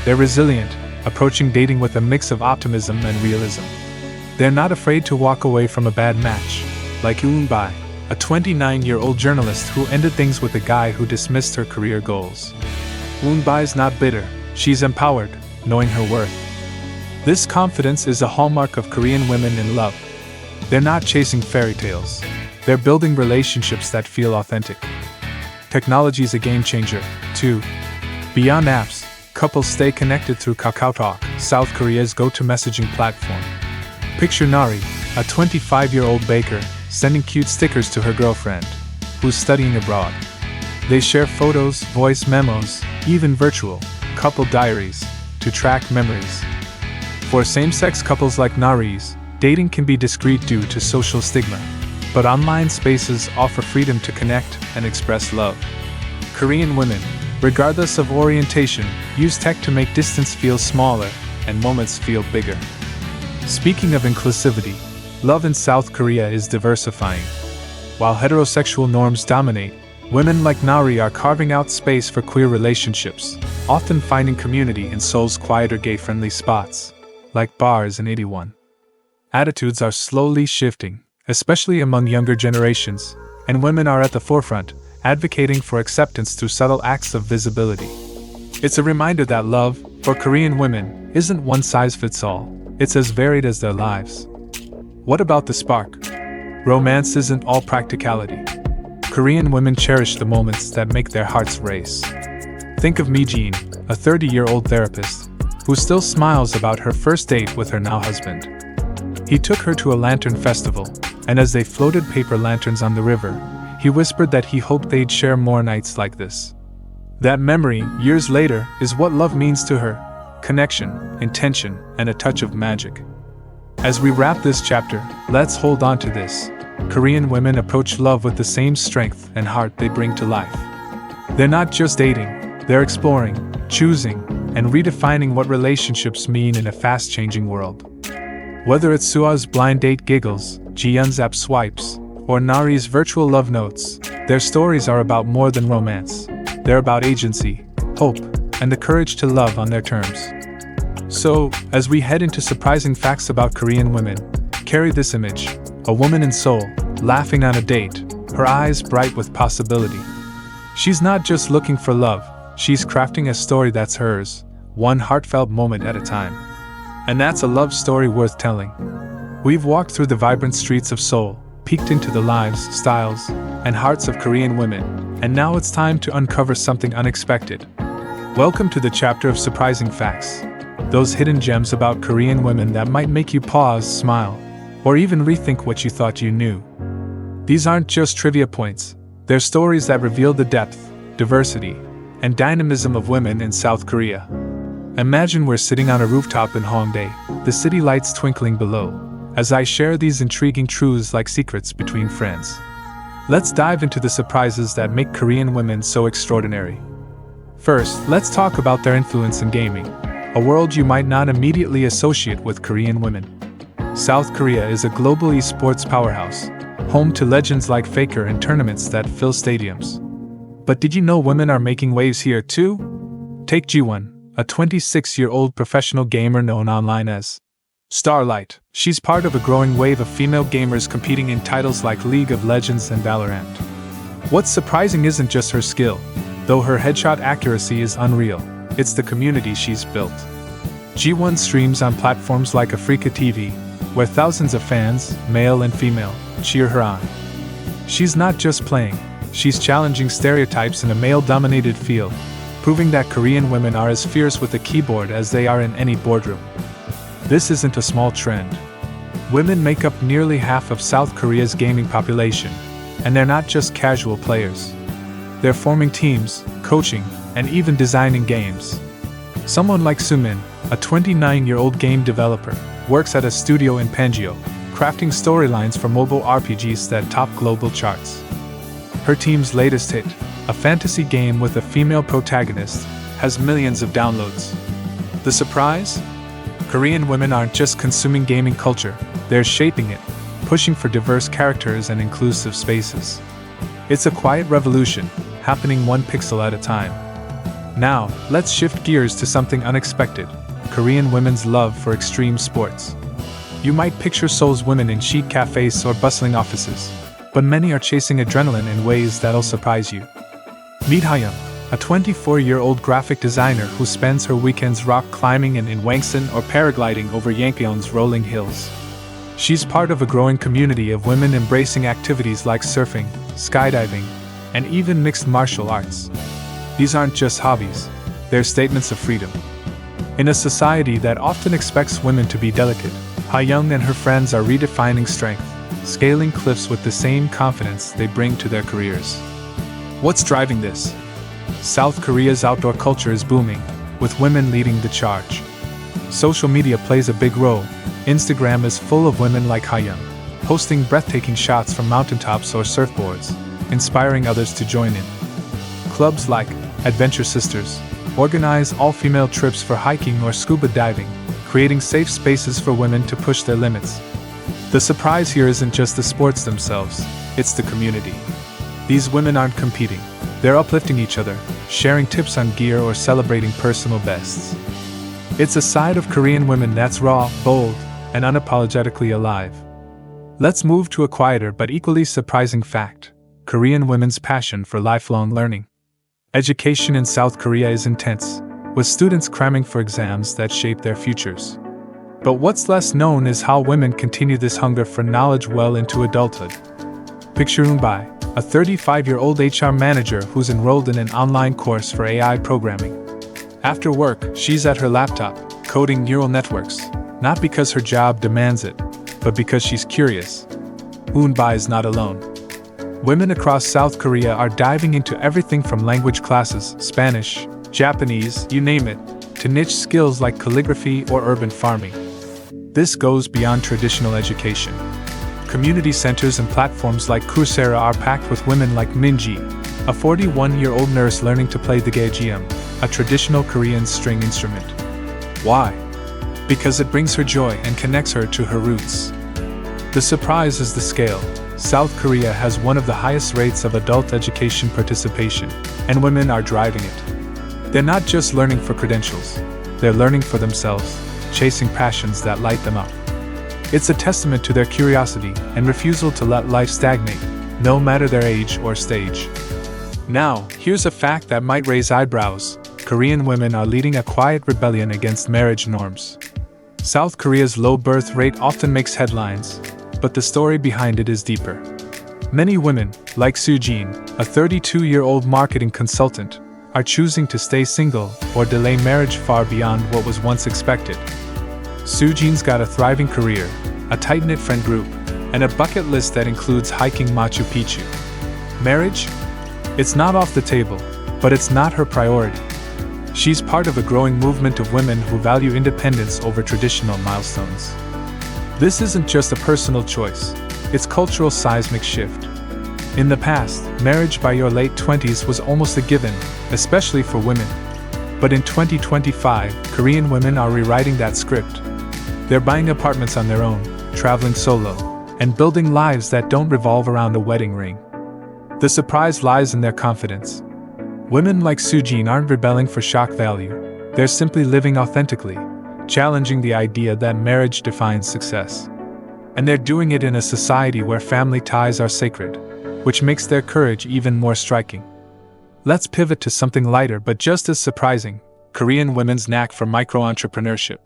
They're resilient, approaching dating with a mix of optimism and realism. They're not afraid to walk away from a bad match, like Eun-bae, a 29-year-old journalist who ended things with a guy who dismissed her career goals. Eun-bae's not bitter, she's empowered, knowing her worth. This confidence is a hallmark of Korean women in love. They're not chasing fairy tales. They're building relationships that feel authentic. Technology's a game changer, too. Beyond apps, couples stay connected through KakaoTalk, South Korea's go-to messaging platform. Picture Nari, a 25-year-old baker, sending cute stickers to her girlfriend, who's studying abroad. They share photos, voice memos, even virtual couple diaries, to track memories. For same-sex couples like Nari's, dating can be discreet due to social stigma, but online spaces offer freedom to connect and express love. Korean women, regardless of orientation, use tech to make distance feel smaller and moments feel bigger. Speaking of inclusivity, love in South Korea is diversifying. While heterosexual norms dominate, women like Nari are carving out space for queer relationships, often finding community in Seoul's quieter gay-friendly spots, like bars in 81. Attitudes are slowly shifting, especially among younger generations, and women are at the forefront, advocating for acceptance through subtle acts of visibility. It's a reminder that love, for Korean women, isn't one size fits all. It's as varied as their lives. What about the spark? Romance isn't all practicality. Korean women cherish the moments that make their hearts race. Think of Mi-jin, a 30-year-old therapist, who still smiles about her first date with her now husband. He took her to a lantern festival, and as they floated paper lanterns on the river, he whispered that he hoped they'd share more nights like this. That memory, years later, is what love means to her. Connection, intention, and a touch of magic. As we wrap this chapter, let's hold on to this. Korean women approach love with the same strength and heart they bring to life. They're not just dating, they're exploring, choosing, and redefining what relationships mean in a fast-changing world. Whether it's Sua's blind date giggles, Ji-yeon's app swipes, or Nari's virtual love notes, their stories are about more than romance. They're about agency, hope, and the courage to love on their terms. So, as we head into surprising facts about Korean women, carry this image: a woman in Seoul, laughing on a date, her eyes bright with possibility. She's not just looking for love, she's crafting a story that's hers, one heartfelt moment at a time. And that's a love story worth telling. We've walked through the vibrant streets of Seoul, peeked into the lives, styles, and hearts of Korean women, and now it's time to uncover something unexpected. Welcome to the chapter of surprising facts. Those hidden gems about Korean women that might make you pause, smile, or even rethink what you thought you knew. These aren't just trivia points, they're stories that reveal the depth, diversity, and dynamism of women in South Korea. Imagine we're sitting on a rooftop in Hongdae, the city lights twinkling below, as I share these intriguing truths like secrets between friends. Let's dive into the surprises that make Korean women so extraordinary. First, let's talk about their influence in gaming, a world you might not immediately associate with Korean women. South Korea is a global esports powerhouse, home to legends like Faker and tournaments that fill stadiums. But did you know women are making waves here too? Take Jiwon, a 26-year-old professional gamer known online as Starlight. She's part of a growing wave of female gamers competing in titles like League of Legends and Valorant. What's surprising isn't just her skill, though her headshot accuracy is unreal, it's the community she's built. G1 streams on platforms like Africa TV, where thousands of fans, male and female, cheer her on. She's not just playing, she's challenging stereotypes in a male-dominated field, proving that Korean women are as fierce with a keyboard as they are in any boardroom. This isn't a small trend. Women make up nearly half of South Korea's gaming population, and they're not just casual players. They're forming teams, coaching, and even designing games. Someone like Sumin, a 29-year-old game developer, works at a studio in Pangeo, crafting storylines for mobile RPGs that top global charts. Her team's latest hit, a fantasy game with a female protagonist, has millions of downloads. The surprise? Korean women aren't just consuming gaming culture, they're shaping it, pushing for diverse characters and inclusive spaces. It's a quiet revolution, happening one pixel at a time. Now, let's shift gears to something unexpected: Korean women's love for extreme sports. You might picture Seoul's women in chic cafes or bustling offices, but many are chasing adrenaline in ways that'll surprise you. Meet Hyun, a 24-year-old graphic designer who spends her weekends rock climbing in Wangsan or paragliding over Yangpyeong's rolling hills. She's part of a growing community of women embracing activities like surfing, skydiving, and even mixed martial arts. These aren't just hobbies, they're statements of freedom. In a society that often expects women to be delicate, Hyun and her friends are redefining strength, scaling cliffs with the same confidence they bring to their careers. What's driving this? South Korea's outdoor culture is booming, with women leading the charge. Social media plays a big role. Instagram is full of women like Hyun, posting breathtaking shots from mountaintops or surfboards, inspiring others to join in. Clubs like Adventure Sisters organize all-female trips for hiking or scuba diving, creating safe spaces for women to push their limits. The surprise here isn't just the sports themselves, it's the community. These women aren't competing, they're uplifting each other, sharing tips on gear or celebrating personal bests. It's a side of Korean women that's raw, bold, and unapologetically alive. Let's move to a quieter but equally surprising fact: Korean women's passion for lifelong learning. Education in South Korea is intense, with students cramming for exams that shape their futures. But what's less known is how women continue this hunger for knowledge well into adulthood. Picture Eunbai, a 35-year-old HR manager who's enrolled in an online course for AI programming. After work, she's at her laptop, coding neural networks, not because her job demands it, but because she's curious. Eunbai is not alone. Women across South Korea are diving into everything from language classes, Spanish, Japanese, you name it, to niche skills like calligraphy or urban farming. This goes beyond traditional education. Community centers and platforms like Coursera are packed with women like Minji, a 41-year-old nurse learning to play the gaegeum, a traditional Korean string instrument. Why? Because it brings her joy and connects her to her roots. The surprise is the scale. South Korea has one of the highest rates of adult education participation, and women are driving it. They're not just learning for credentials, they're learning for themselves, chasing passions that light them up. It's a testament to their curiosity and refusal to let life stagnate, no matter their age or stage. Now, here's a fact that might raise eyebrows: Korean women are leading a quiet rebellion against marriage norms. South Korea's low birth rate often makes headlines, but the story behind it is deeper. Many women, like Soo-jin, a 32-year-old marketing consultant, are choosing to stay single or delay marriage far beyond what was once expected. Soo-jin's got a thriving career, a tight-knit friend group, and a bucket list that includes hiking Machu Picchu. Marriage? It's not off the table, but it's not her priority. She's part of a growing movement of women who value independence over traditional milestones. This isn't just a personal choice, it's cultural seismic shift. In the past, marriage by your late 20s was almost a given, especially for women. But in 2025, Korean women are rewriting that script. They're buying apartments on their own, traveling solo, and building lives that don't revolve around a wedding ring. The surprise lies in their confidence. Women like Sujin aren't rebelling for shock value, they're simply living authentically, challenging the idea that marriage defines success. And they're doing it in a society where family ties are sacred, which makes their courage even more striking. Let's pivot to something lighter but just as surprising: Korean women's knack for micro-entrepreneurship.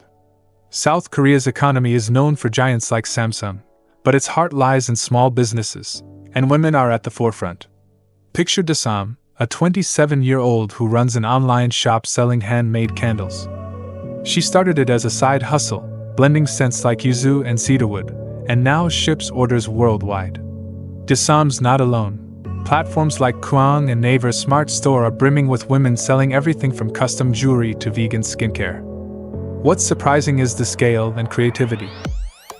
South Korea's economy is known for giants like Samsung, but its heart lies in small businesses, and women are at the forefront. Picture Dasam, a 27-year-old who runs an online shop selling handmade candles. She started it as a side hustle, blending scents like yuzu and cedarwood, and now ships orders worldwide. Dasam's not alone. Platforms like Kuang and Naver Smart Store are brimming with women selling everything from custom jewelry to vegan skincare. What's surprising is the scale and creativity.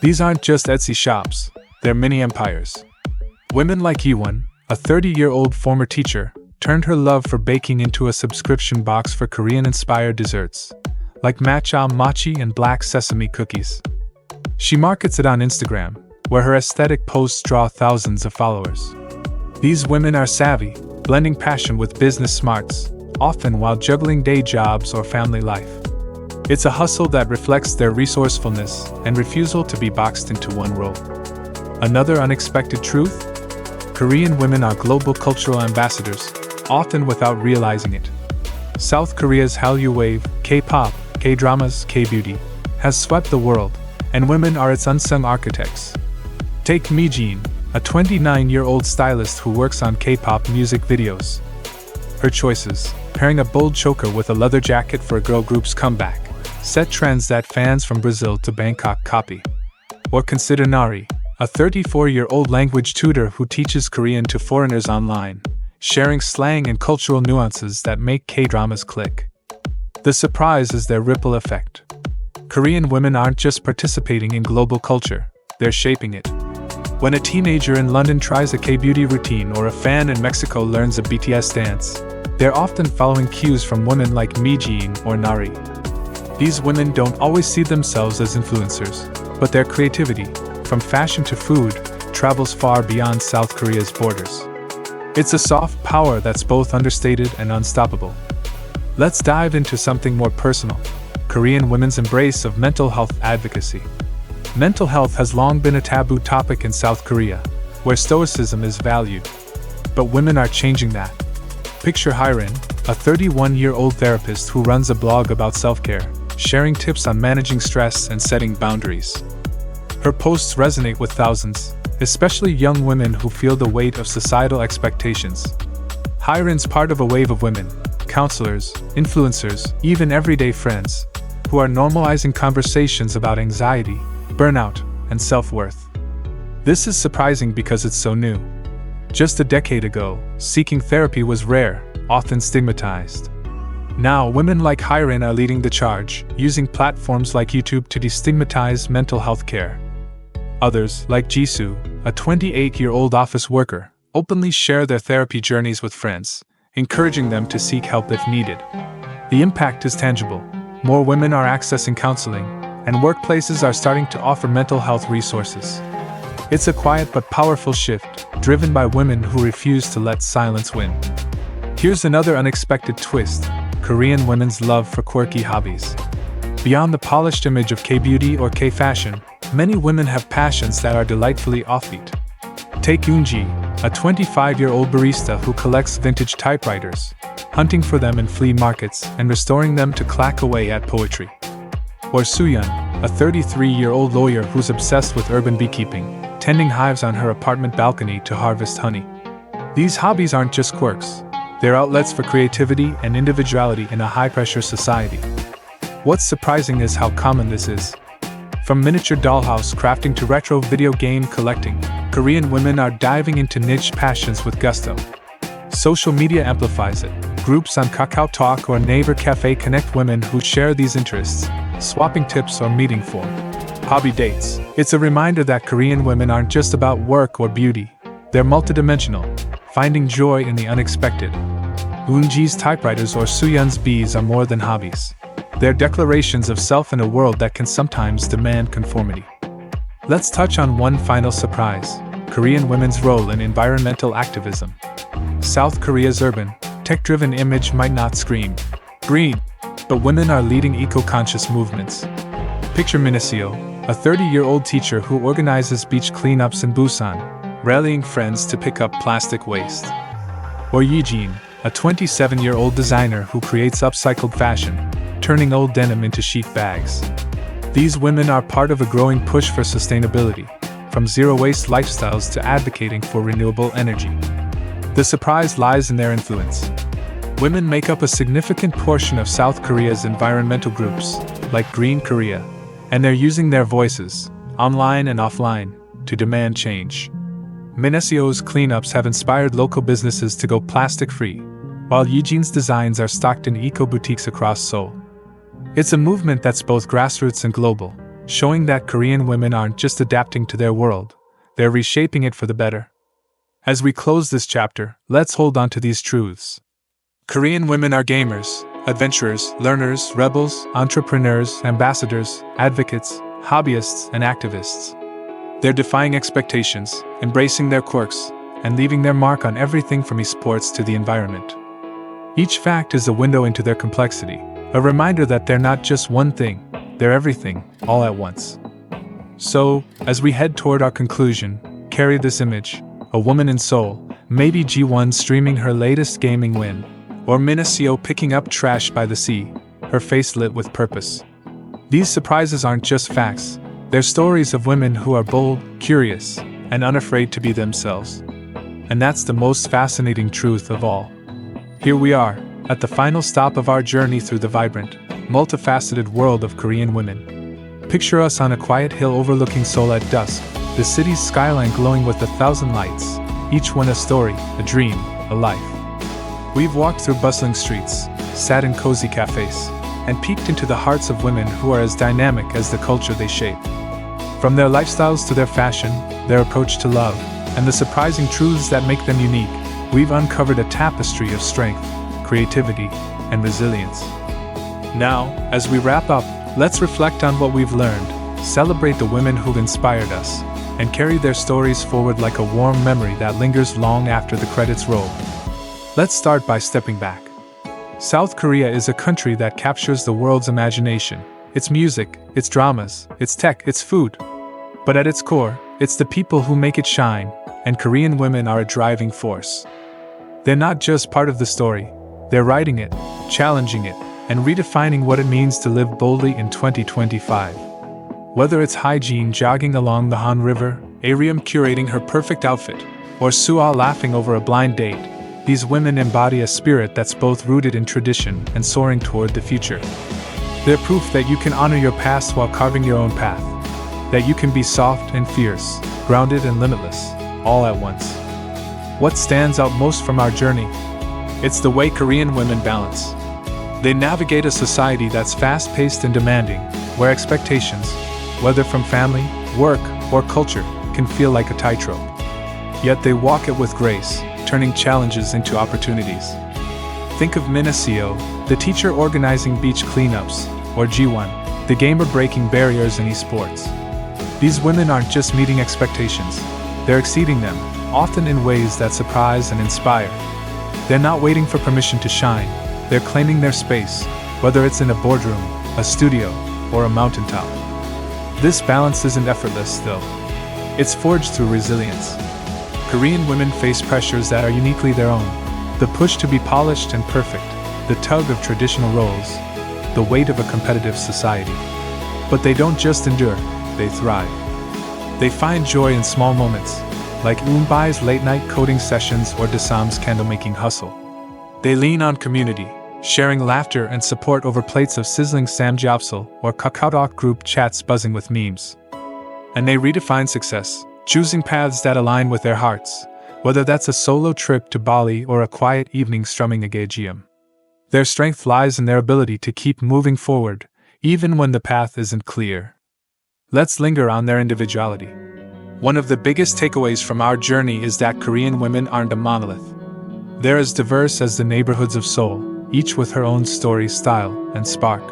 These aren't just Etsy shops, they're mini empires. Women like Yiwon, a 30-year-old former teacher, turned her love for baking into a subscription box for Korean-inspired desserts, like matcha mochi and black sesame cookies. She markets it on Instagram, where her aesthetic posts draw thousands of followers. These women are savvy, blending passion with business smarts, often while juggling day jobs or family life. It's a hustle that reflects their resourcefulness and refusal to be boxed into one role. Another unexpected truth? Korean women are global cultural ambassadors, often without realizing it. South Korea's hallyu wave, K-pop, K-dramas, K-beauty, has swept the world, and women are its unsung architects. Take Mijin, a 29-year-old stylist who works on K-pop music videos. Her choices, pairing a bold choker with a leather jacket for a girl group's comeback, set trends that fans from Brazil to Bangkok copy. Or consider Nari, a 34-year-old language tutor who teaches Korean to foreigners online, sharing slang and cultural nuances that make K-dramas click. The surprise is their ripple effect. Korean women aren't just participating in global culture, they're shaping it. When a teenager in London tries a K-beauty routine or a fan in Mexico learns a BTS dance, they're often following cues from women like Mijin or Nari. These women don't always see themselves as influencers, but their creativity, from fashion to food, travels far beyond South Korea's borders. It's a soft power that's both understated and unstoppable. Let's dive into something more personal: Korean women's embrace of mental health advocacy. Mental health has long been a taboo topic in South Korea, where stoicism is valued. But women are changing that. Picture Hyrin, a 31-year-old therapist who runs a blog about self-care, sharing tips on managing stress and setting boundaries. Her posts resonate with thousands, especially young women who feel the weight of societal expectations. Hyrin's part of a wave of women, counselors, influencers, even everyday friends, who are normalizing conversations about anxiety, burnout, and self-worth. This is surprising because it's so new. Just a decade ago, seeking therapy was rare, often stigmatized. Now, women like Hyrin are leading the charge, using platforms like YouTube to destigmatize mental health care. Others, like Jisoo, a 28-year-old office worker, openly share their therapy journeys with friends, encouraging them to seek help if needed. The impact is tangible. More women are accessing counseling, and workplaces are starting to offer mental health resources. It's a quiet but powerful shift, driven by women who refuse to let silence win. Here's another unexpected twist: Korean women's love for quirky hobbies. Beyond the polished image of K-beauty or K-fashion, many women have passions that are delightfully offbeat. Take Yoonji, a 25-year-old barista who collects vintage typewriters, hunting for them in flea markets and restoring them to clack away at poetry. Or Sooyeon, a 33-year-old lawyer who's obsessed with urban beekeeping, tending hives on her apartment balcony to harvest honey. These hobbies aren't just quirks, they're outlets for creativity and individuality in a high-pressure society. What's surprising is how common this is. From miniature dollhouse crafting to retro video game collecting, Korean women are diving into niche passions with gusto. Social media amplifies it. Groups on Kakao Talk or Naver Cafe connect women who share these interests, swapping tips or meeting for hobby dates. It's a reminder that Korean women aren't just about work or beauty. They're multidimensional, finding joy in the unexpected. Eunji's typewriters or Suyun's bees are more than hobbies. They're declarations of self in a world that can sometimes demand conformity. Let's touch on one final surprise: Korean women's role in environmental activism. South Korea's urban, tech-driven image might not scream green, but women are leading eco-conscious movements. Picture Miniseo, a 30-year-old teacher who organizes beach cleanups in Busan, rallying friends to pick up plastic waste. Or Yijin, a 27-year-old designer who creates upcycled fashion, turning old denim into sheath bags. These women are part of a growing push for sustainability, from zero-waste lifestyles to advocating for renewable energy. The surprise lies in their influence. Women make up a significant portion of South Korea's environmental groups, like Green Korea, and they're using their voices, online and offline, to demand change. Mineseo's cleanups have inspired local businesses to go plastic-free, while Yijin's designs are stocked in eco-boutiques across Seoul. It's a movement that's both grassroots and global, showing that Korean women aren't just adapting to their world, they're reshaping it for the better. As we close this chapter, let's hold on to these truths. Korean women are gamers, adventurers, learners, rebels, entrepreneurs, ambassadors, advocates, hobbyists, and activists. They're defying expectations, embracing their quirks, and leaving their mark on everything from esports to the environment. Each fact is a window into their complexity, a reminder that they're not just one thing, they're everything, all at once. So, as we head toward our conclusion, carry this image: a woman in Seoul, maybe Ji-won streaming her latest gaming win, or Mineseo picking up trash by the sea, her face lit with purpose. These surprises aren't just facts, they're stories of women who are bold, curious, and unafraid to be themselves. And that's the most fascinating truth of all. Here we are, at the final stop of our journey through the vibrant, multifaceted world of Korean women. Picture us on a quiet hill overlooking Seoul at dusk, the city's skyline glowing with 1,000 lights, each one a story, a dream, a life. We've walked through bustling streets, sat in cozy cafes, and peeked into the hearts of women who are as dynamic as the culture they shape. From their lifestyles to their fashion, their approach to love, and the surprising truths that make them unique, we've uncovered a tapestry of strength, creativity, and resilience. Now, as we wrap up, let's reflect on what we've learned, celebrate the women who've inspired us, and carry their stories forward like a warm memory that lingers long after the credits roll. Let's start by stepping back. South Korea is a country that captures the world's imagination. Its music, its dramas, its tech, its food. But at its core, it's the people who make it shine, and Korean women are a driving force. They're not just part of the story, they're writing it, challenging it, and redefining what it means to live boldly in 2025. Whether it's Hygiene jogging along the Han River, Ariam curating her perfect outfit, or Sua laughing over a blind date, these women embody a spirit that's both rooted in tradition and soaring toward the future. They're proof that you can honor your past while carving your own path, that you can be soft and fierce, grounded and limitless, all at once. What stands out most from our journey? It's the way Korean women balance. They navigate a society that's fast-paced and demanding, where expectations, whether from family, work, or culture, can feel like a tightrope. Yet they walk it with grace, turning challenges into opportunities. Think of Mineseo, the teacher organizing beach cleanups, or Ji-won, the gamer breaking barriers in esports. These women aren't just meeting expectations, they're exceeding them, often in ways that surprise and inspire. They're not waiting for permission to shine, they're claiming their space, whether it's in a boardroom, a studio, or a mountaintop. This balance isn't effortless, though. It's forged through resilience. Korean women face pressures that are uniquely their own: the push to be polished and perfect, the tug of traditional roles, the weight of a competitive society. But they don't just endure, they thrive. They find joy in small moments, like Eunbai's late-night coding sessions or Dasam's candle-making hustle. They lean on community, sharing laughter and support over plates of sizzling samgyeopsal or KakaoTalk group chats buzzing with memes. And they redefine success, choosing paths that align with their hearts, whether that's a solo trip to Bali or a quiet evening strumming a gejium. Their strength lies in their ability to keep moving forward, even when the path isn't clear. Let's linger on their individuality. One of the biggest takeaways from our journey is that Korean women aren't a monolith. They're as diverse as the neighborhoods of Seoul, each with her own story, style, and spark.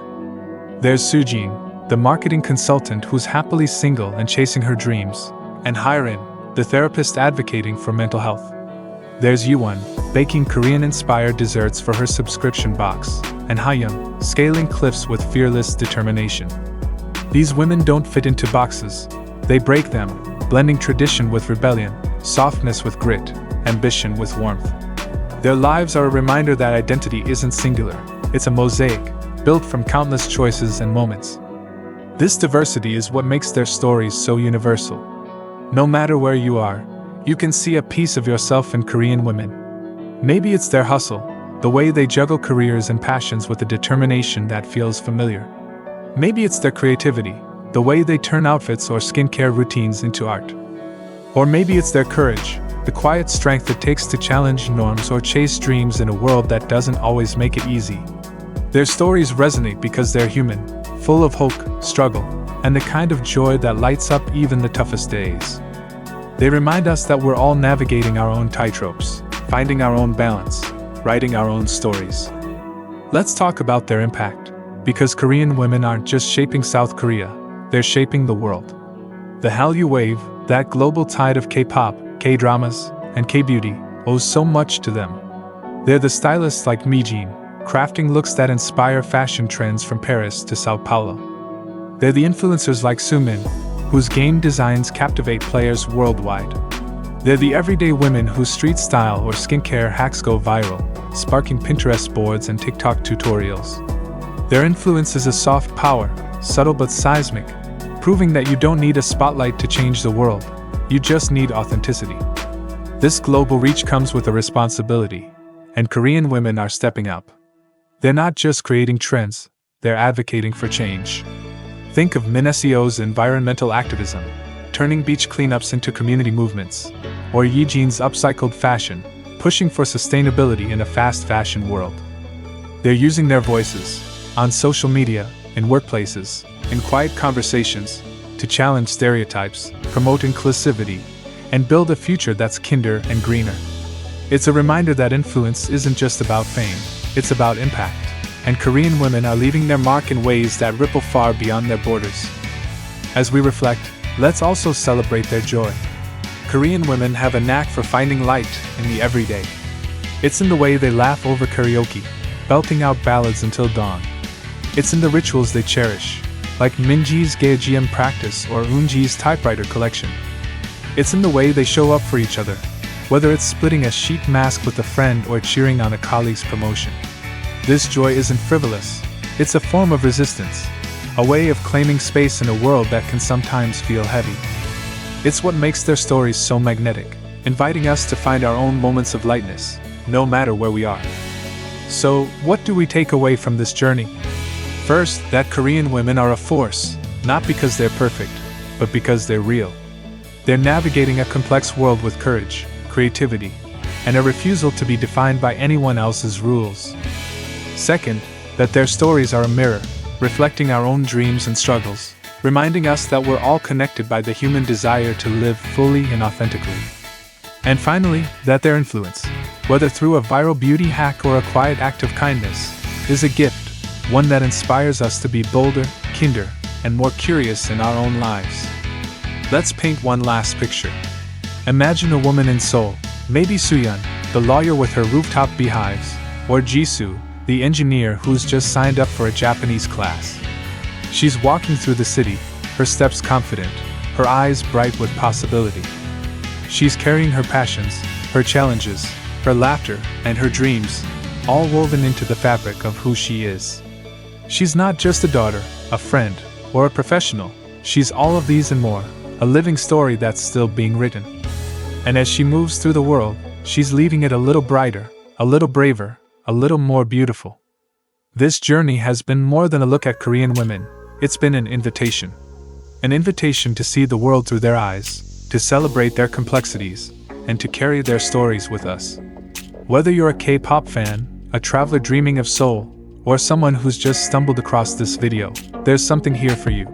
There's Sujin, the marketing consultant who's happily single and chasing her dreams, and Hyrin, the therapist advocating for mental health. There's Yuwon, baking Korean-inspired desserts for her subscription box, and Hayoung, scaling cliffs with fearless determination. These women don't fit into boxes. They break them, blending tradition with rebellion, softness with grit, ambition with warmth. Their lives are a reminder that identity isn't singular, it's a mosaic, built from countless choices and moments. This diversity is what makes their stories so universal. No matter where you are, you can see a piece of yourself in Korean women. Maybe it's their hustle, the way they juggle careers and passions with a determination that feels familiar. Maybe it's their creativity, the way they turn outfits or skincare routines into art. Or maybe it's their courage, the quiet strength it takes to challenge norms or chase dreams in a world that doesn't always make it easy. Their stories resonate because they're human, full of hope, struggle, and the kind of joy that lights up even the toughest days. They remind us that we're all navigating our own tightropes, finding our own balance, writing our own stories. Let's talk about their impact, because Korean women aren't just shaping South Korea, they're shaping the world. The Hallyu wave, that global tide of K-pop, K-dramas, and K-beauty, owes so much to them. They're the stylists like Mijin, crafting looks that inspire fashion trends from Paris to Sao Paulo. They're the influencers like Sumin, whose game designs captivate players worldwide. They're the everyday women whose street style or skincare hacks go viral, sparking Pinterest boards and TikTok tutorials. Their influence is a soft power, subtle but seismic, proving that you don't need a spotlight to change the world, you just need authenticity. This global reach comes with a responsibility, and Korean women are stepping up. They're not just creating trends, they're advocating for change. Think of Minseo's environmental activism, turning beach cleanups into community movements, or Yeejin's upcycled fashion, pushing for sustainability in a fast fashion world. They're using their voices, on social media, in workplaces, in quiet conversations, to challenge stereotypes, promote inclusivity, and build a future that's kinder and greener. It's a reminder that influence isn't just about fame, it's about impact, and Korean women are leaving their mark in ways that ripple far beyond their borders. As we reflect, let's also celebrate their joy. Korean women have a knack for finding light in the everyday. It's in the way they laugh over karaoke, belting out ballads until dawn. It's in the rituals they cherish, like Minji's gejium practice or Eunji's typewriter collection. It's in the way they show up for each other, whether it's splitting a sheet mask with a friend or cheering on a colleague's promotion. This joy isn't frivolous, it's a form of resistance, a way of claiming space in a world that can sometimes feel heavy. It's what makes their stories so magnetic, inviting us to find our own moments of lightness, no matter where we are. So, what do we take away from this journey? First, that Korean women are a force, not because they're perfect, but because they're real. They're navigating a complex world with courage, creativity, and a refusal to be defined by anyone else's rules. Second, that their stories are a mirror, reflecting our own dreams and struggles, reminding us that we're all connected by the human desire to live fully and authentically. And finally, that their influence, whether through a viral beauty hack or a quiet act of kindness, is a gift, one that inspires us to be bolder, kinder, and more curious in our own lives. Let's paint one last picture. Imagine a woman in Seoul, maybe Sooyeon, the lawyer with her rooftop beehives, or Jisoo, the engineer who's just signed up for a Japanese class. She's walking through the city, her steps confident, her eyes bright with possibility. She's carrying her passions, her challenges, her laughter, and her dreams, all woven into the fabric of who she is. She's not just a daughter, a friend, or a professional, she's all of these and more, a living story that's still being written. And as she moves through the world, she's leaving it a little brighter, a little braver, a little more beautiful. This journey has been more than a look at Korean women, it's been an invitation. An invitation to see the world through their eyes, to celebrate their complexities, and to carry their stories with us. Whether you're a K-pop fan, a traveler dreaming of Seoul, or someone who's just stumbled across this video, there's something here for you.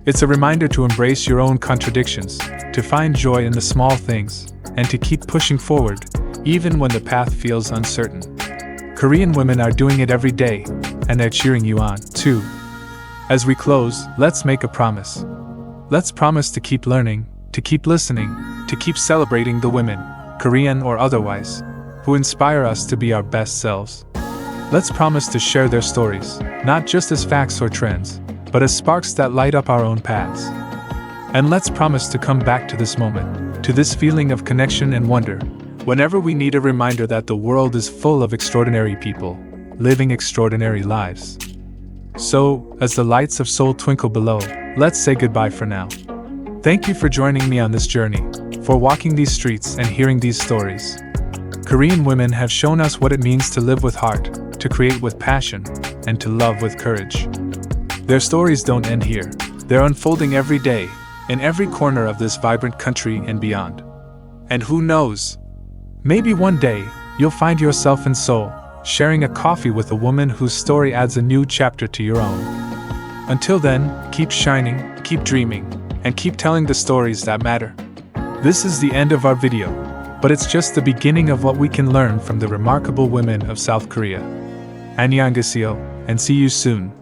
It's a reminder to embrace your own contradictions, to find joy in the small things, and to keep pushing forward, even when the path feels uncertain. Korean women are doing it every day, and they're cheering you on, too. As we close, let's make a promise. Let's promise to keep learning, to keep listening, to keep celebrating the women, Korean or otherwise, who inspire us to be our best selves. Let's promise to share their stories, not just as facts or trends, but as sparks that light up our own paths. And let's promise to come back to this moment, to this feeling of connection and wonder, whenever we need a reminder that the world is full of extraordinary people, living extraordinary lives. So, as the lights of Seoul twinkle below, let's say goodbye for now. Thank you for joining me on this journey, for walking these streets and hearing these stories. Korean women have shown us what it means to live with heart, to create with passion, and to love with courage. Their stories don't end here. They're unfolding every day, in every corner of this vibrant country and beyond. And who knows? Maybe one day, you'll find yourself in Seoul, sharing a coffee with a woman whose story adds a new chapter to your own. Until then, keep shining, keep dreaming, and keep telling the stories that matter. This is the end of our video, but it's just the beginning of what we can learn from the remarkable women of South Korea. Annyeonghaseyo, and see you soon.